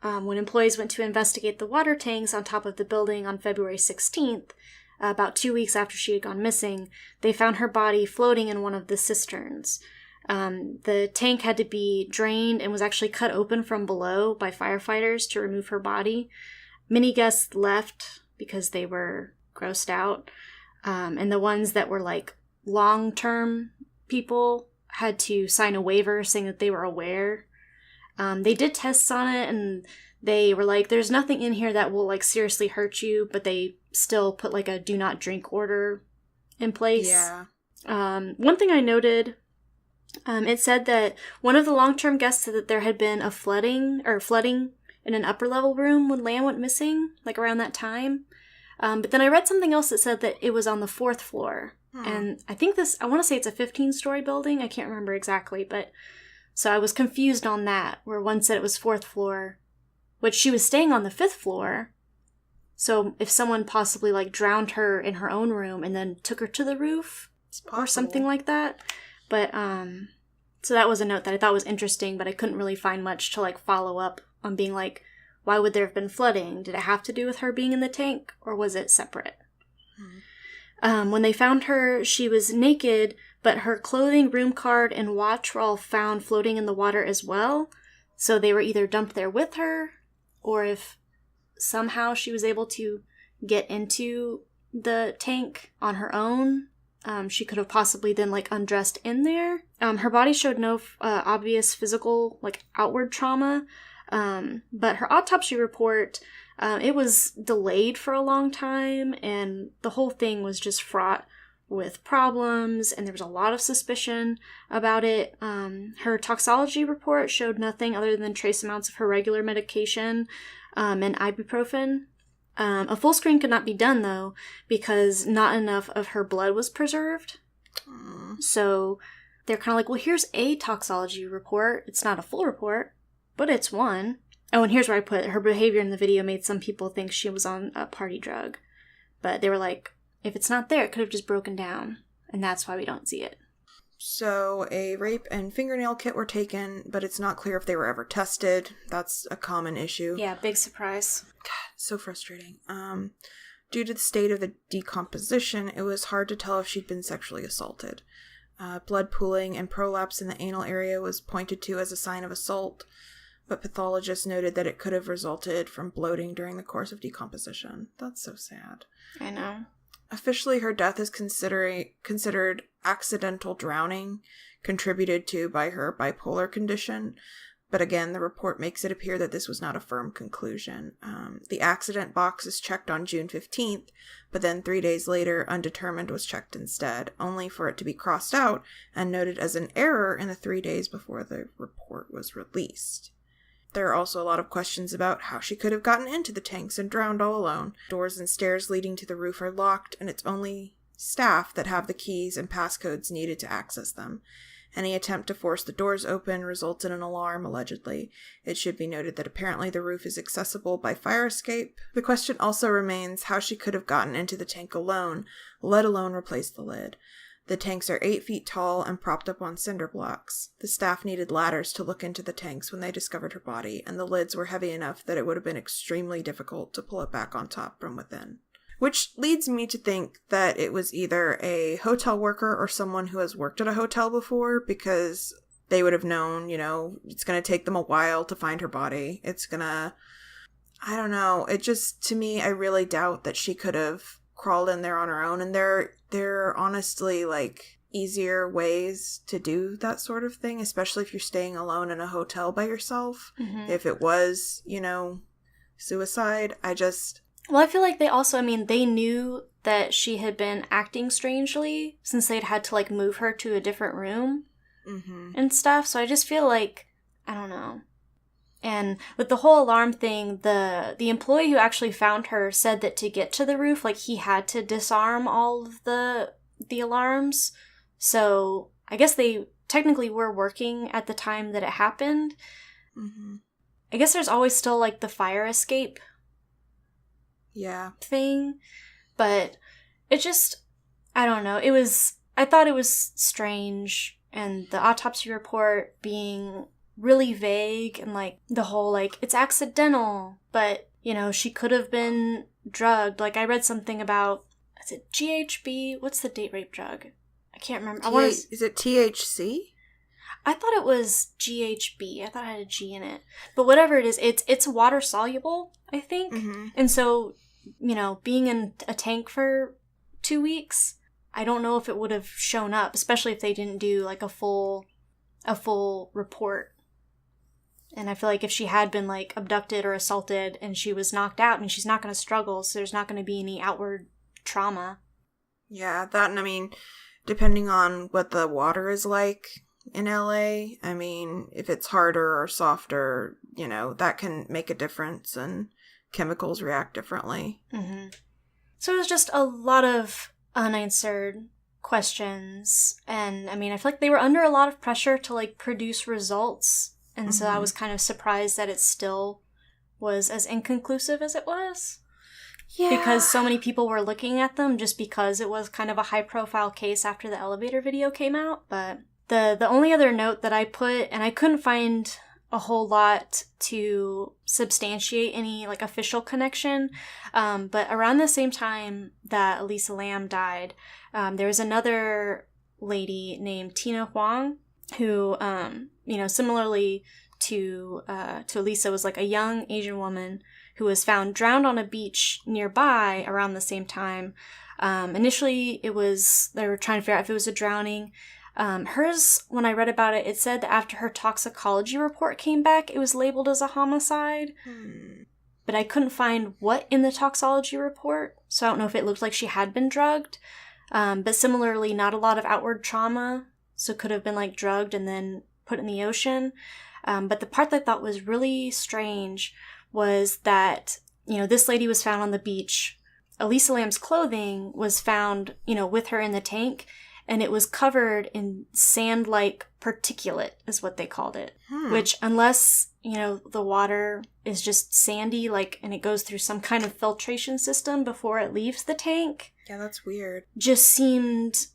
When employees went to investigate the water tanks on top of the building on February 16th, about 2 weeks after she had gone missing, they found her body floating in one of the cisterns. The tank had to be drained and was actually cut open from below by firefighters to remove her body. Many guests left because they were grossed out. And the ones that were like long-term people had to sign a waiver saying that they were aware. They did tests on it, and they were like, there's nothing in here that will like seriously hurt you, but they still put like a do not drink order in place. Yeah. One thing I noted, it said that one of the long-term guests said that there had been a flooding in an upper level room when Lam went missing, like around that time. But then I read something else that said that it was on the 4th floor. And I think I want to say it's a 15-story building. I can't remember exactly, but so I was confused on that, where one said it was 4th floor, which she was staying on the 5th floor. So if someone possibly like drowned her in her own room and then took her to the roof or something like that. But so that was a note that I thought was interesting, but I couldn't really find much to like follow up on being like, why would there have been flooding? Did it have to do with her being in the tank, or was it separate? When they found her, she was naked, but her clothing, room card, and watch were all found floating in the water as well. So they were either dumped there with her, or if somehow she was able to get into the tank on her own, she could have possibly then like undressed in there. Her body showed no obvious physical like outward trauma, but her autopsy report, it was delayed for a long time, and the whole thing was just fraught with problems, and there was a lot of suspicion about it. Her toxology report showed nothing other than trace amounts of her regular medication and ibuprofen. A full screen could not be done, though, because not enough of her blood was preserved. So they're kind of like, well, here's a toxology report. It's not a full report, but it's one. Oh, and here's where I put her behavior in the video made some people think she was on a party drug. But they were like, if it's not there, it could have just broken down. And that's why we don't see it. So a rape and fingernail kit were taken, but it's not clear if they were ever tested. That's a common issue. Yeah, big surprise. God, so frustrating. Due to the state of the decomposition, it was hard to tell if she'd been sexually assaulted. Blood pooling and prolapse in the anal area was pointed to as a sign of assault, but pathologists noted that it could have resulted from bloating during the course of decomposition. That's so sad. I know. Officially, her death is considered accidental drowning, contributed to by her bipolar condition. But again, the report makes it appear that this was not a firm conclusion. The accident box is checked on June 15th, but then 3 days later, undetermined was checked instead, only for it to be crossed out and noted as an error in the 3 days before the report was released. There are also a lot of questions about how she could have gotten into the tanks and drowned all alone. Doors and stairs leading to the roof are locked, and it's only staff that have the keys and passcodes needed to access them. Any attempt to force the doors open results in an alarm, allegedly. It should be noted that apparently the roof is accessible by fire escape. The question also remains how she could have gotten into the tank alone, let alone replace the lid. The tanks are 8 feet tall and propped up on cinder blocks. The staff needed ladders to look into the tanks when they discovered her body, and the lids were heavy enough that it would have been extremely difficult to pull it back on top from within. Which leads me to think that it was either a hotel worker or someone who has worked at a hotel before, because they would have known, it's going to take them a while to find her body. I don't know. It just, to me, I really doubt that she could have crawled in there on her own, and there are honestly like easier ways to do that sort of thing, especially if you're staying alone in a hotel by yourself. Mm-hmm. If it was, suicide, Well, I feel like they knew that she had been acting strangely since they'd had to like move her to a different room and stuff. So I just feel like, I don't know. And with the whole alarm thing, the employee who actually found her said that to get to the roof, like, he had to disarm all of the alarms. So I guess they technically were working at the time that it happened. Mm-hmm. I guess there's always still, like, the fire escape thing. But it just, I don't know. I thought it was strange. And the autopsy report being really vague, and like the whole like it's accidental, but she could have been drugged. Like I read something about, is it GHB? What's the date rape drug? I can't remember. Is it THC? I thought it was GHB. I thought it had a G in it. But whatever it is, it's water soluble, I think. Mm-hmm. And so, being in a tank for 2 weeks, I don't know if it would have shown up, especially if they didn't do like a full report. And I feel like if she had been like abducted or assaulted and she was knocked out, I mean, she's not going to struggle, so there's not going to be any outward trauma. Yeah, that, and I mean, depending on what the water is like in LA, I mean, if it's harder or softer, that can make a difference, and chemicals react differently. Mm-hmm. So it was just a lot of unanswered questions, and I mean, I feel like they were under a lot of pressure to like produce results, and so I was kind of surprised that it still was as inconclusive as it was. Yeah. Because so many people were looking at them just because it was kind of a high-profile case after the elevator video came out. But the only other note that I put, and I couldn't find a whole lot to substantiate any like official connection, but around the same time that Elisa Lam died, there was another lady named Tina Huang who, similarly to Elisa, was like a young Asian woman who was found drowned on a beach nearby around the same time. Initially, they were trying to figure out if it was a drowning. Hers, when I read about it, it said that after her toxicology report came back, it was labeled as a homicide. But I couldn't find what in the toxicology report, so I don't know if it looked like she had been drugged. But similarly, not a lot of outward trauma, so could have been like drugged and then put in the ocean. But the part that I thought was really strange was that, this lady was found on the beach. Elisa Lam's clothing was found, with her in the tank, and it was covered in sand-like particulate, is what they called it. Which, unless, the water is just sandy, and it goes through some kind of filtration system before it leaves the tank. Yeah, that's weird. Just seemed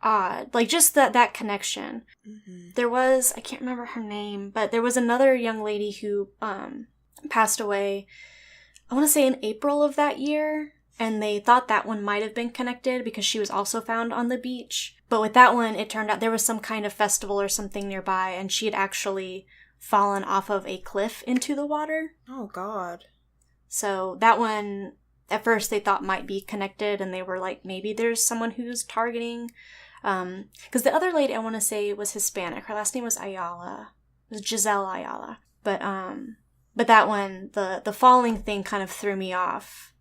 odd. Just that connection. Mm-hmm. There was, I can't remember her name, but there was another young lady who passed away, I want to say in April of that year, and they thought that one might have been connected because she was also found on the beach. But with that one, it turned out there was some kind of festival or something nearby, and she had actually fallen off of a cliff into the water. Oh, God. So that one, at first they thought might be connected, and they were like, maybe there's someone who's targeting. Because the other lady, I want to say, was Hispanic. Her last name was Ayala. It was Giselle Ayala. But that one, the falling thing kind of threw me off.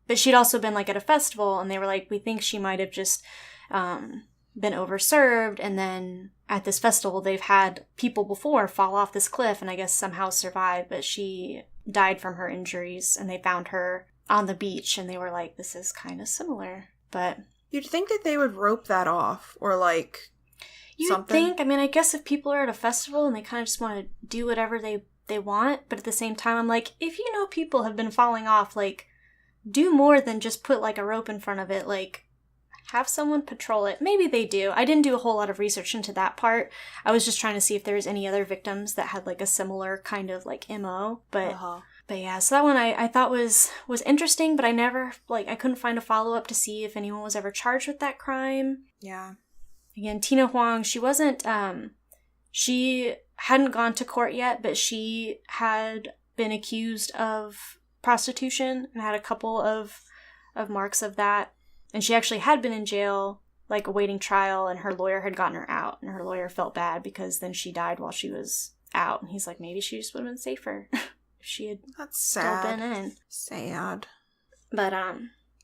But she'd also been at a festival, and they were like, we think she might have just been overserved, and then at this festival they've had people before fall off this cliff and I guess somehow survive, but she died from her injuries, and they found her on the beach, and they were like, this is kind of similar. But you'd think that they would rope that off, or you'd something. Think, I mean, I guess if people are at a festival and they kind of just want to do whatever they want, but at the same time, I'm like, if people have been falling off, do more than just put a rope in front of it. Have someone patrol it. Maybe they do. I didn't do a whole lot of research into that part. I was just trying to see if there was any other victims that had a similar kind of MO. But but yeah, so that one I thought was interesting, but I never I couldn't find a follow-up to see if anyone was ever charged with that crime. Yeah. Again, Tina Huang, she wasn't she hadn't gone to court yet, but she had been accused of prostitution and had a couple of marks of that. And she actually had been in jail, awaiting trial, and her lawyer had gotten her out. And her lawyer felt bad because then she died while she was out. And he's like, maybe she just would have been safer if she had still been in. Sad. But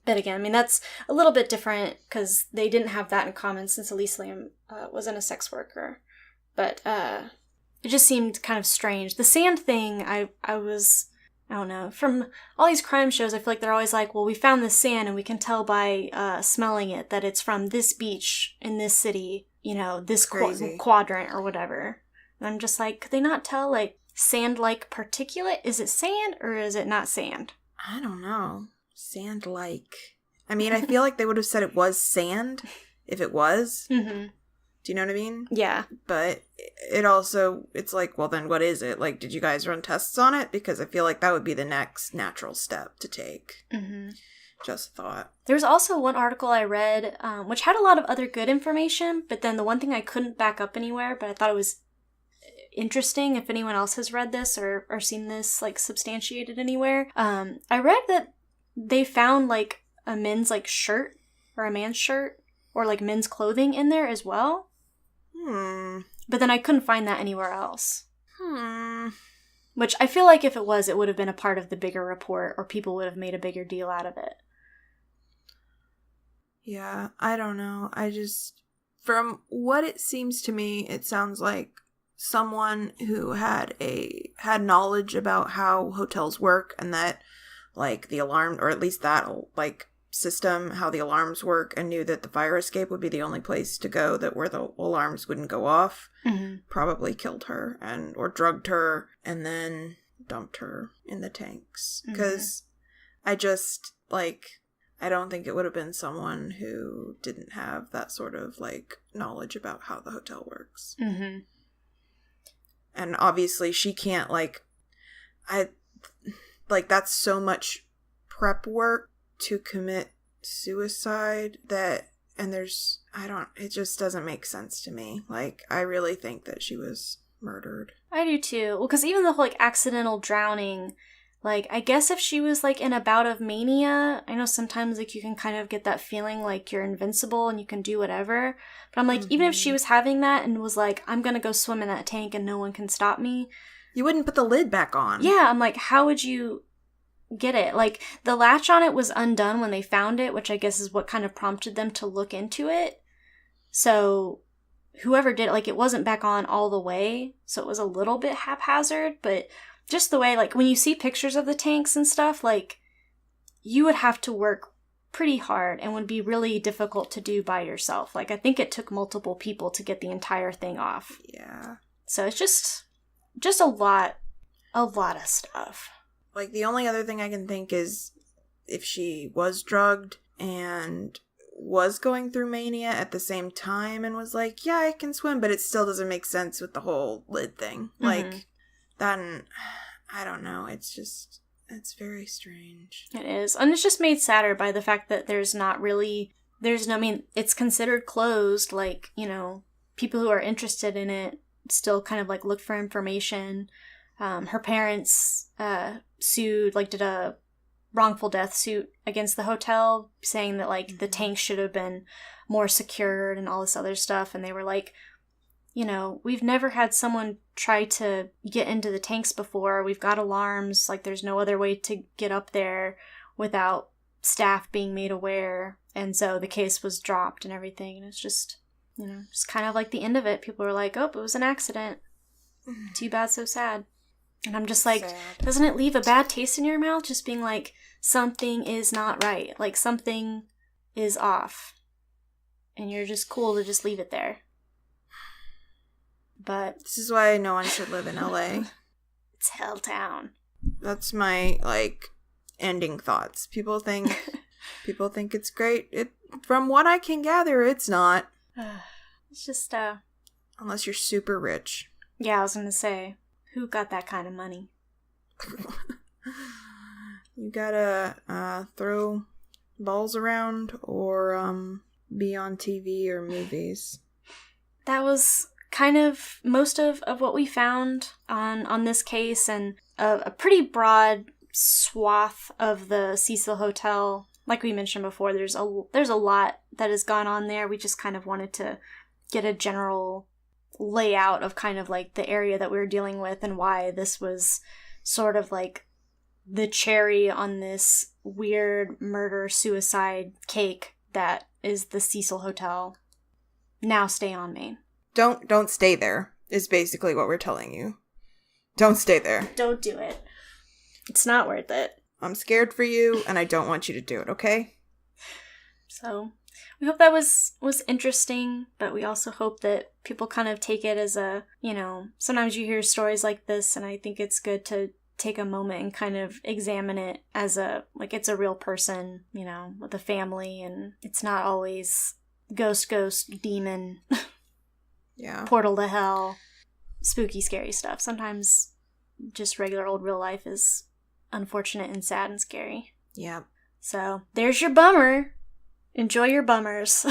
again, I mean, that's a little bit different because they didn't have that in common since Elisa Lam wasn't a sex worker. But it just seemed kind of strange. The sand thing, I don't know. From all these crime shows, I feel like they're always like, well, we found this sand and we can tell by smelling it that it's from this beach in this city, this quadrant or whatever. And I'm just like, could they not tell, sand-like particulate? Is it sand or is it not sand? I don't know. Sand-like. I mean, I feel like they would have said it was sand if it was. Mm-hmm. Do you know what I mean? Yeah. But it's well, then what is it? Did you guys run tests on it? Because I feel like that would be the next natural step to take. Mm-hmm. Just thought. There was also one article I read, which had a lot of other good information, but then the one thing I couldn't back up anywhere, but I thought it was interesting if anyone else has read this or seen this, like, substantiated anywhere. I read that they found, like, a men's, like, shirt, or a man's shirt, or, like, men's clothing in there as well. But then I couldn't find that anywhere else. Which I feel like if it was, it would have been a part of the bigger report, or people would have made a bigger deal out of it. Yeah, I don't know. From what it seems to me, it sounds like someone who had knowledge about how hotels work, and that, like, the alarm, or at least that, like, system, how the alarms work, and knew that the fire escape would be the only place to go where the alarms wouldn't go off, probably killed her or drugged her and then dumped her in the tanks. Because I don't think it would have been someone who didn't have that sort of, like, knowledge about how the hotel works. And obviously she can't, that's so much prep work to commit suicide it just doesn't make sense to me. Like, I really think that she was murdered. I do too. Well, because even the whole, like, accidental drowning, like, I guess if she was, like, in a bout of mania, I know sometimes, like, you can kind of get that feeling like you're invincible and you can do whatever. But I'm like, even if she was having that and was like, I'm gonna go swim in that tank and no one can stop me. You wouldn't put the lid back on. Yeah, I'm like, how would you get it? Like, the latch on it was undone when they found it, which I guess is what kind of prompted them to look into it. So whoever did it, like, it wasn't back on all the way, so it was a little bit haphazard, but just the way, like, when you see pictures of the tanks and stuff, like, you would have to work pretty hard and would be really difficult to do by yourself. Like, I think it took multiple people to get the entire thing off. Yeah. So it's just a lot of stuff. Like, the only other thing I can think is if she was drugged and was going through mania at the same time and was like, yeah, I can swim, but it still doesn't make sense with the whole lid thing. Like, that, I don't know, it's very strange. It is. And it's just made sadder by the fact that I mean, it's considered closed, like, you know, people who are interested in it still kind of, like, look for information. Her parents sued, like, did a wrongful death suit against the hotel, saying that, like, the tank should have been more secured and all this other stuff. And they were like, you know, we've never had someone try to get into the tanks before. We've got alarms. Like, there's no other way to get up there without staff being made aware. And so the case was dropped and everything. And it's just, you know, just kind of like the end of it. People were like, oh, it was an accident. Too bad, so sad. And I'm just like, doesn't it leave a bad taste in your mouth? Just being like, something is not right. Like, something is off. And you're just cool to just leave it there. But this is why no one should live in LA. It's hell town. That's my, like, ending thoughts. People think it's great. From what I can gather, it's not. It's just unless you're super rich. Yeah, I was gonna say, who got that kind of money? You gotta throw balls around or be on TV or movies. That was kind of most of what we found on this case, and a pretty broad swath of the Cecil Hotel. Like we mentioned before, there's a lot that has gone on there. We just kind of wanted to get a general layout of kind of like the area that we were dealing with and why this was sort of like the cherry on this weird murder-suicide cake that is the Cecil Hotel. Now stay on Main. Don't stay there, is basically what we're telling you. Don't stay there. Don't do it. It's not worth it. I'm scared for you, and I don't want you to do it, okay? So, we hope that was interesting, but we also hope that people kind of take it as a, you know, sometimes you hear stories like this, and I think it's good to take a moment and kind of examine it as it's a real person, you know, with a family, and it's not always ghost, demon, yeah, portal to hell, spooky, scary stuff. Sometimes just regular old real life is unfortunate and sad and scary. Yeah. So there's your bummer. Enjoy your bummers.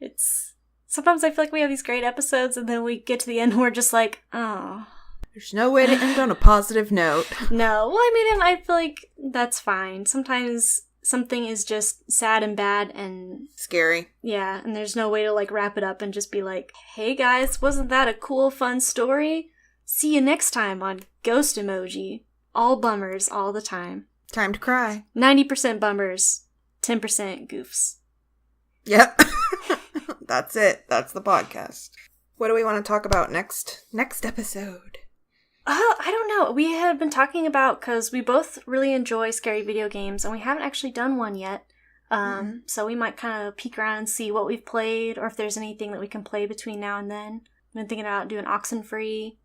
It's sometimes I feel like we have these great episodes and then we get to the end and we're just like, oh. There's no way to end on a positive note. No. Well, I mean, I feel like that's fine. Sometimes something is just sad and bad and scary. Yeah, and there's no way to like wrap it up and just be like, hey guys, wasn't that a cool, fun story? See you next time on Ghost Emoji. All bummers all the time. Time to cry. 90% bummers, 10% goofs. Yep. That's it. That's the podcast. What do we want to talk about next episode? I don't know. We have been talking about, because we both really enjoy scary video games, and we haven't actually done one yet. So we might kind of peek around and see what we've played, or if there's anything that we can play between now and then. I've been thinking about doing Oxenfree.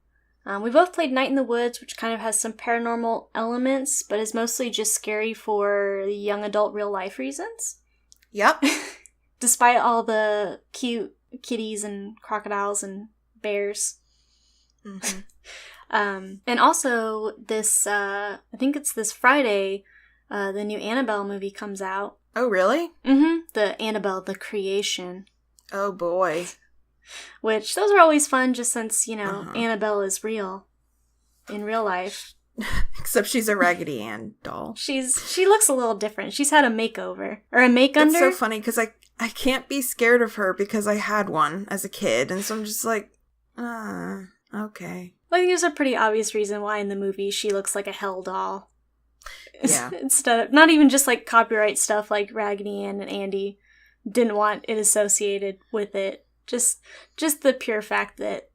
We both played Night in the Woods, which kind of has some paranormal elements, but is mostly just scary for young adult real life reasons. Yep. Despite all the cute kitties and crocodiles and bears. Mm-hmm. And also this, I think it's this Friday, the new Annabelle movie comes out. Oh, really? Mm-hmm. The Annabelle, the Creation. Oh, boy. Which, those are always fun just since, Annabelle is real. In real life. Except she's a Raggedy Ann doll. She looks a little different. She's had a makeover. Or a make-under. It's so funny because I can't be scared of her because I had one as a kid. And so I'm just like, okay. I think there's a pretty obvious reason why in the movie she looks like a hell doll. Yeah. Instead of, not even just like copyright stuff like Raggedy Ann and Andy didn't want it associated with it. Just the pure fact that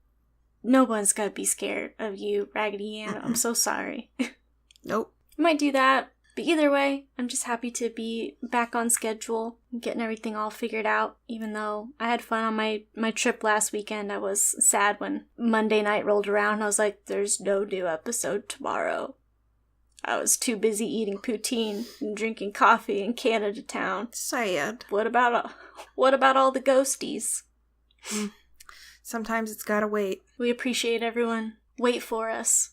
no one's gonna be scared of you, Raggedy Ann. I'm so sorry. Nope. I might do that. But either way, I'm just happy to be back on schedule and getting everything all figured out. Even though I had fun on my trip last weekend, I was sad when Monday night rolled around and I was like, there's no new episode tomorrow. I was too busy eating poutine and drinking coffee in Canada Town. Sad. What about all the ghosties? Sometimes it's gotta wait. We appreciate everyone. Wait for us.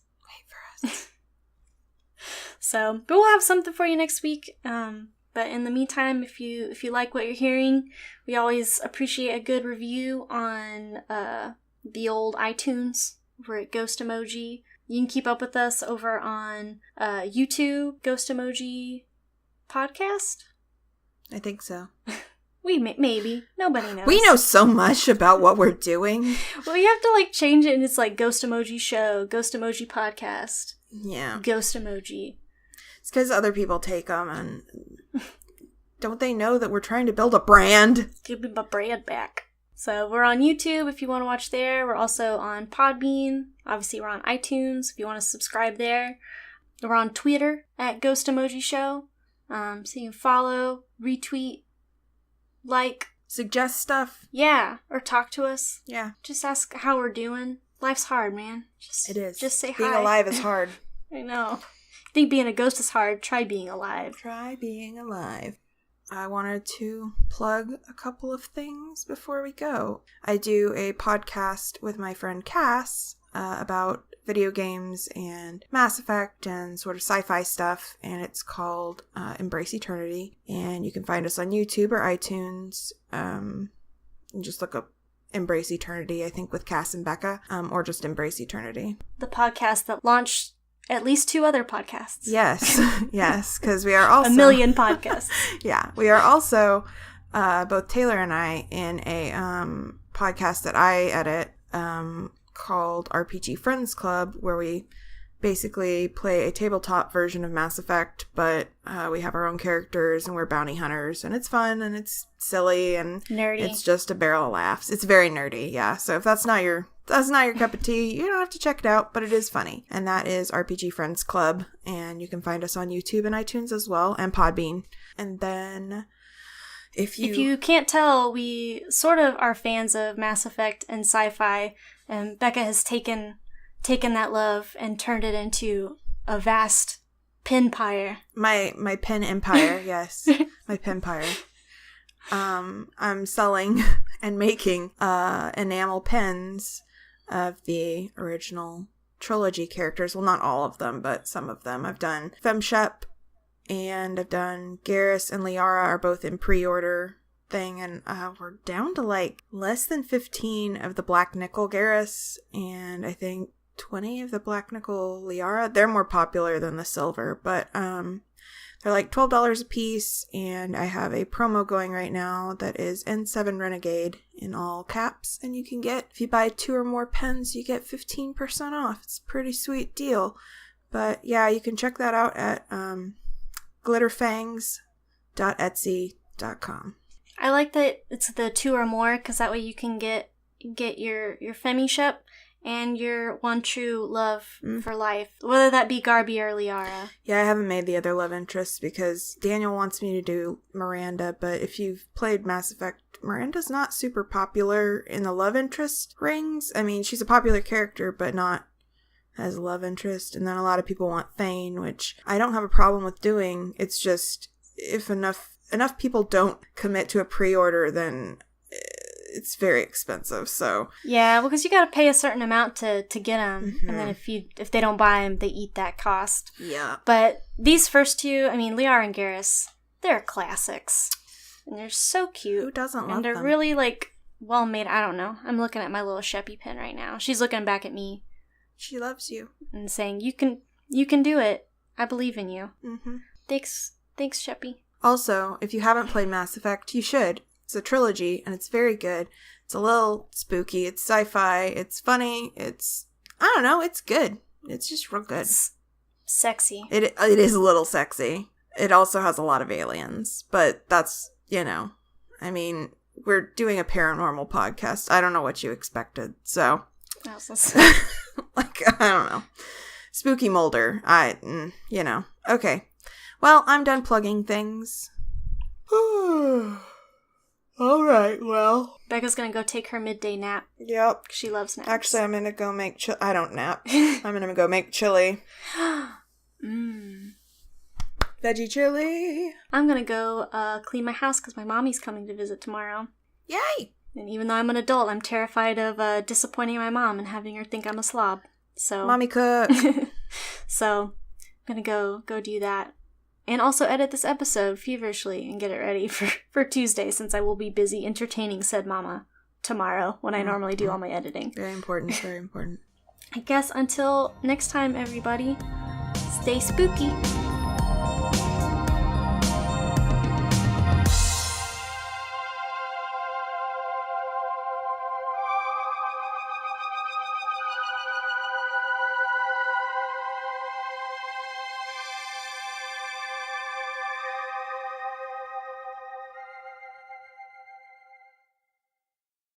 So, but we'll have something for you next week. But in the meantime, if you like what you're hearing, we always appreciate a good review on the old iTunes over at Ghost Emoji. You can keep up with us over on YouTube, Ghost Emoji Podcast. I think so. We maybe. Nobody knows. We know so much about what we're doing. Well, you have to change it and it's Ghost Emoji Show, Ghost Emoji Podcast. Yeah. Ghost Emoji. It's because other people take them and don't they know that we're trying to build a brand? Give me my brand back. So we're on YouTube if you want to watch there. We're also on Podbean. Obviously, we're on iTunes if you want to subscribe there. We're on Twitter at Ghost Emoji Show. So you can follow, retweet, suggest stuff. Yeah, or talk to us. Yeah. Just ask how we're doing. Life's hard, man. It is. Just say Being hi. alive is hard. I know. I think being a ghost is hard. Try being alive. Try being alive. I wanted to plug a couple of things before we go. I do a podcast with my friend Cass about video games and Mass Effect and sort of sci-fi stuff, and it's called Embrace Eternity. And you can find us on YouTube or iTunes. And just look up Embrace Eternity, I think, with Cass and Becca, or just Embrace Eternity. The podcast that launched at least 2 other podcasts. Yes, yes, because we are also... a million podcasts. Yeah, we are also, both Taylor and I, in a podcast that I edit called RPG Friends Club, where we basically play a tabletop version of Mass Effect, but we have our own characters and we're bounty hunters, and it's fun and it's silly and nerdy. It's just a barrel of laughs. It's very nerdy, yeah. So if that's not your cup of tea, you don't have to check it out, but it is funny. And that is RPG Friends Club, and you can find us on YouTube and iTunes as well, and Podbean. And then if you can't tell, we sort of are fans of Mass Effect and sci-fi, and Becca has taken that love and turned it into a vast pinpire. My pen empire, yes. My pinpire. I'm selling and making enamel pens of the original trilogy characters. Well, not all of them, but some of them. I've done Femshep and I've done Garrus and Liara are both in pre-order thing, and we're down to like less than 15 of the black nickel Garrus, and I think 20 of the black nickel Liara. They're more popular than the silver, but they're like $12 a piece, and I have a promo going right now that is N7 Renegade in all caps, and you can get, if you buy 2 or more pens, you get 15% off. It's a pretty sweet deal. But yeah, you can check that out at glitterfangs.etsy.com. I like that it's the 2 or more, because that way you can get your Femi Shep and your one true love for life, whether that be Garby or Liara. Yeah, I haven't made the other love interests because Daniel wants me to do Miranda, but if you've played Mass Effect, Miranda's not super popular in the love interest rings. I mean, she's a popular character, but not as a love interest. And then a lot of people want Thane, which I don't have a problem with doing. It's just, if enough people don't commit to a pre-order, then it's very expensive. So yeah, well, because you got to pay a certain amount to get them, and then if they don't buy them, they eat that cost. Yeah. But these first 2, I mean, Liara and Garrus, they're classics, and they're so cute. Who doesn't love them? And they're really like well made. I don't know. I'm looking at my little Sheppy pen right now. She's looking back at me. She loves you and saying, "You can do it. I believe in you." Thanks, Sheppy. Also, if you haven't played Mass Effect, you should. It's a trilogy, and it's very good. It's a little spooky. It's sci-fi. It's funny. It's, I don't know, it's good. It's just real good. It's sexy. It is a little sexy. It also has a lot of aliens, but that's, I mean, we're doing a paranormal podcast. I don't know what you expected, so. Like, I don't know. Spooky Mulder. Okay. Well, I'm done plugging things. All right, well. Becca's gonna go take her midday nap. Yep. She loves naps. Actually, I'm gonna go make I don't nap. I'm gonna go make chili. Veggie chili. I'm gonna go clean my house because my mommy's coming to visit tomorrow. Yay! And even though I'm an adult, I'm terrified of disappointing my mom and having her think I'm a slob. So Mommy cook. So I'm gonna go do that. And also edit this episode feverishly and get it ready for Tuesday, since I will be busy entertaining said mama tomorrow when I normally do all my editing. Very important, very important. I guess until next time, everybody, stay spooky.